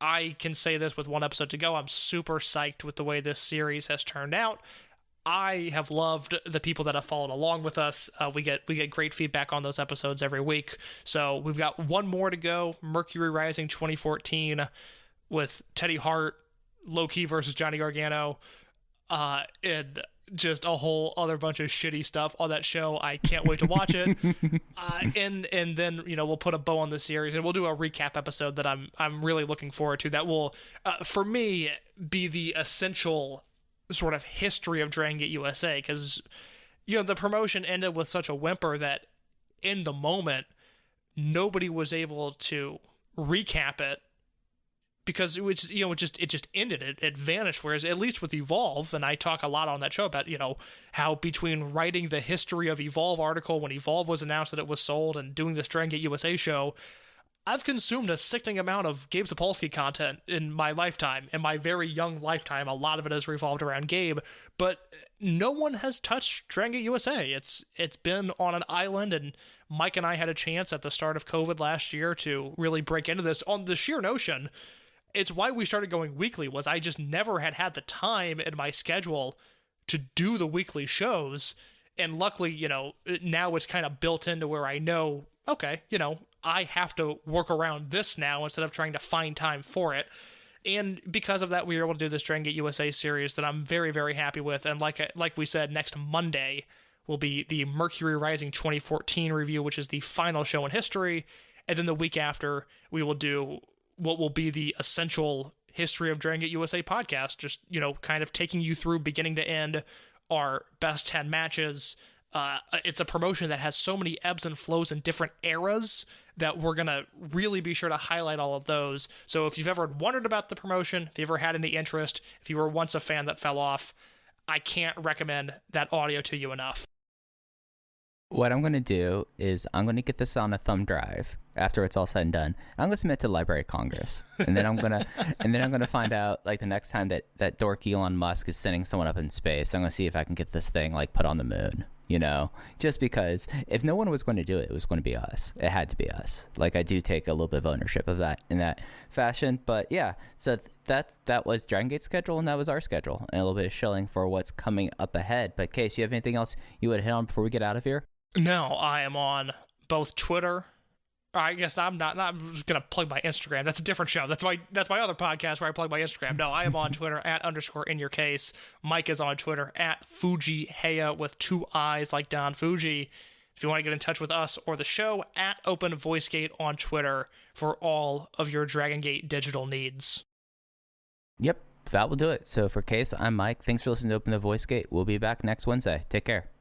I can say this with one episode to go. I'm super psyched with the way this series has turned out. I have loved the people that have followed along with us. We get great feedback on those episodes every week. So we've got one more to go, Mercury Rising 2014, with Teddy Hart, Low Key versus Johnny Gargano, and just a whole other bunch of shitty stuff on that show. I can't wait to watch it. And then, we'll put a bow on the series, and we'll do a recap episode that I'm really looking forward to. That will, for me, be the essential sort of history of Dragon Gate USA, because, the promotion ended with such a whimper that in the moment, nobody was able to recap it, because it just ended. It vanished. Whereas at least with Evolve, and I talk a lot on that show about, how between writing the history of Evolve article when Evolve was announced that it was sold and doing this Dragon Gate USA show, I've consumed a sickening amount of Gabe Sapolsky content in my lifetime, in my very young lifetime. A lot of it has revolved around Gabe, but no one has touched Dragon Gate USA. It's been on an island, and Mike and I had a chance at the start of COVID last year to really break into this on the sheer notion. It's why we started going weekly, was I just never had the time in my schedule to do the weekly shows. And luckily, now it's kind of built into where I know, okay, I have to work around this now instead of trying to find time for it. And because of that, we were able to do this Dragon Gate USA series that I'm very, very happy with. And like we said, next Monday will be the Mercury Rising 2014 review, which is the final show in history. And then the week after, we will do what will be the essential history of Dragon Gate USA podcast, just, kind of taking you through beginning to end, our best 10 matches. It's a promotion that has so many ebbs and flows in different eras that we're going to really be sure to highlight all of those. So if you've ever wondered about the promotion, if you ever had any interest, if you were once a fan that fell off, I can't recommend that audio to you enough. What I'm going to do is I'm going to get this on a thumb drive after it's all said and done. I'm going to submit to Library of Congress, and then I'm going to find out, like, the next time that dork Elon Musk is sending someone up in space, I'm going to see if I can get this thing, like, put on the moon. just because if no one was going to do it, it was going to be us. It had to be us. Like, I do take a little bit of ownership of that in that fashion. But yeah, so that was Dragon Gate's schedule, and that was our schedule, and a little bit of shilling for what's coming up ahead. But Case, you have anything else you would hit on before we get out of here? No, I am on both Twitter. I guess I'm not just gonna plug my Instagram. That's a different show. That's my other podcast where I plug my Instagram. No, I am on Twitter at _InYourCase. Mike is on Twitter at FujiHeya with 2 I's like Don Fuji. If you want to get in touch with us or the show, at Open VoiceGate on Twitter for all of your Dragon Gate digital needs. Yep, that will do it. So for Case, I'm Mike. Thanks for listening to Open the Voice Gate. We'll be back next Wednesday. Take care.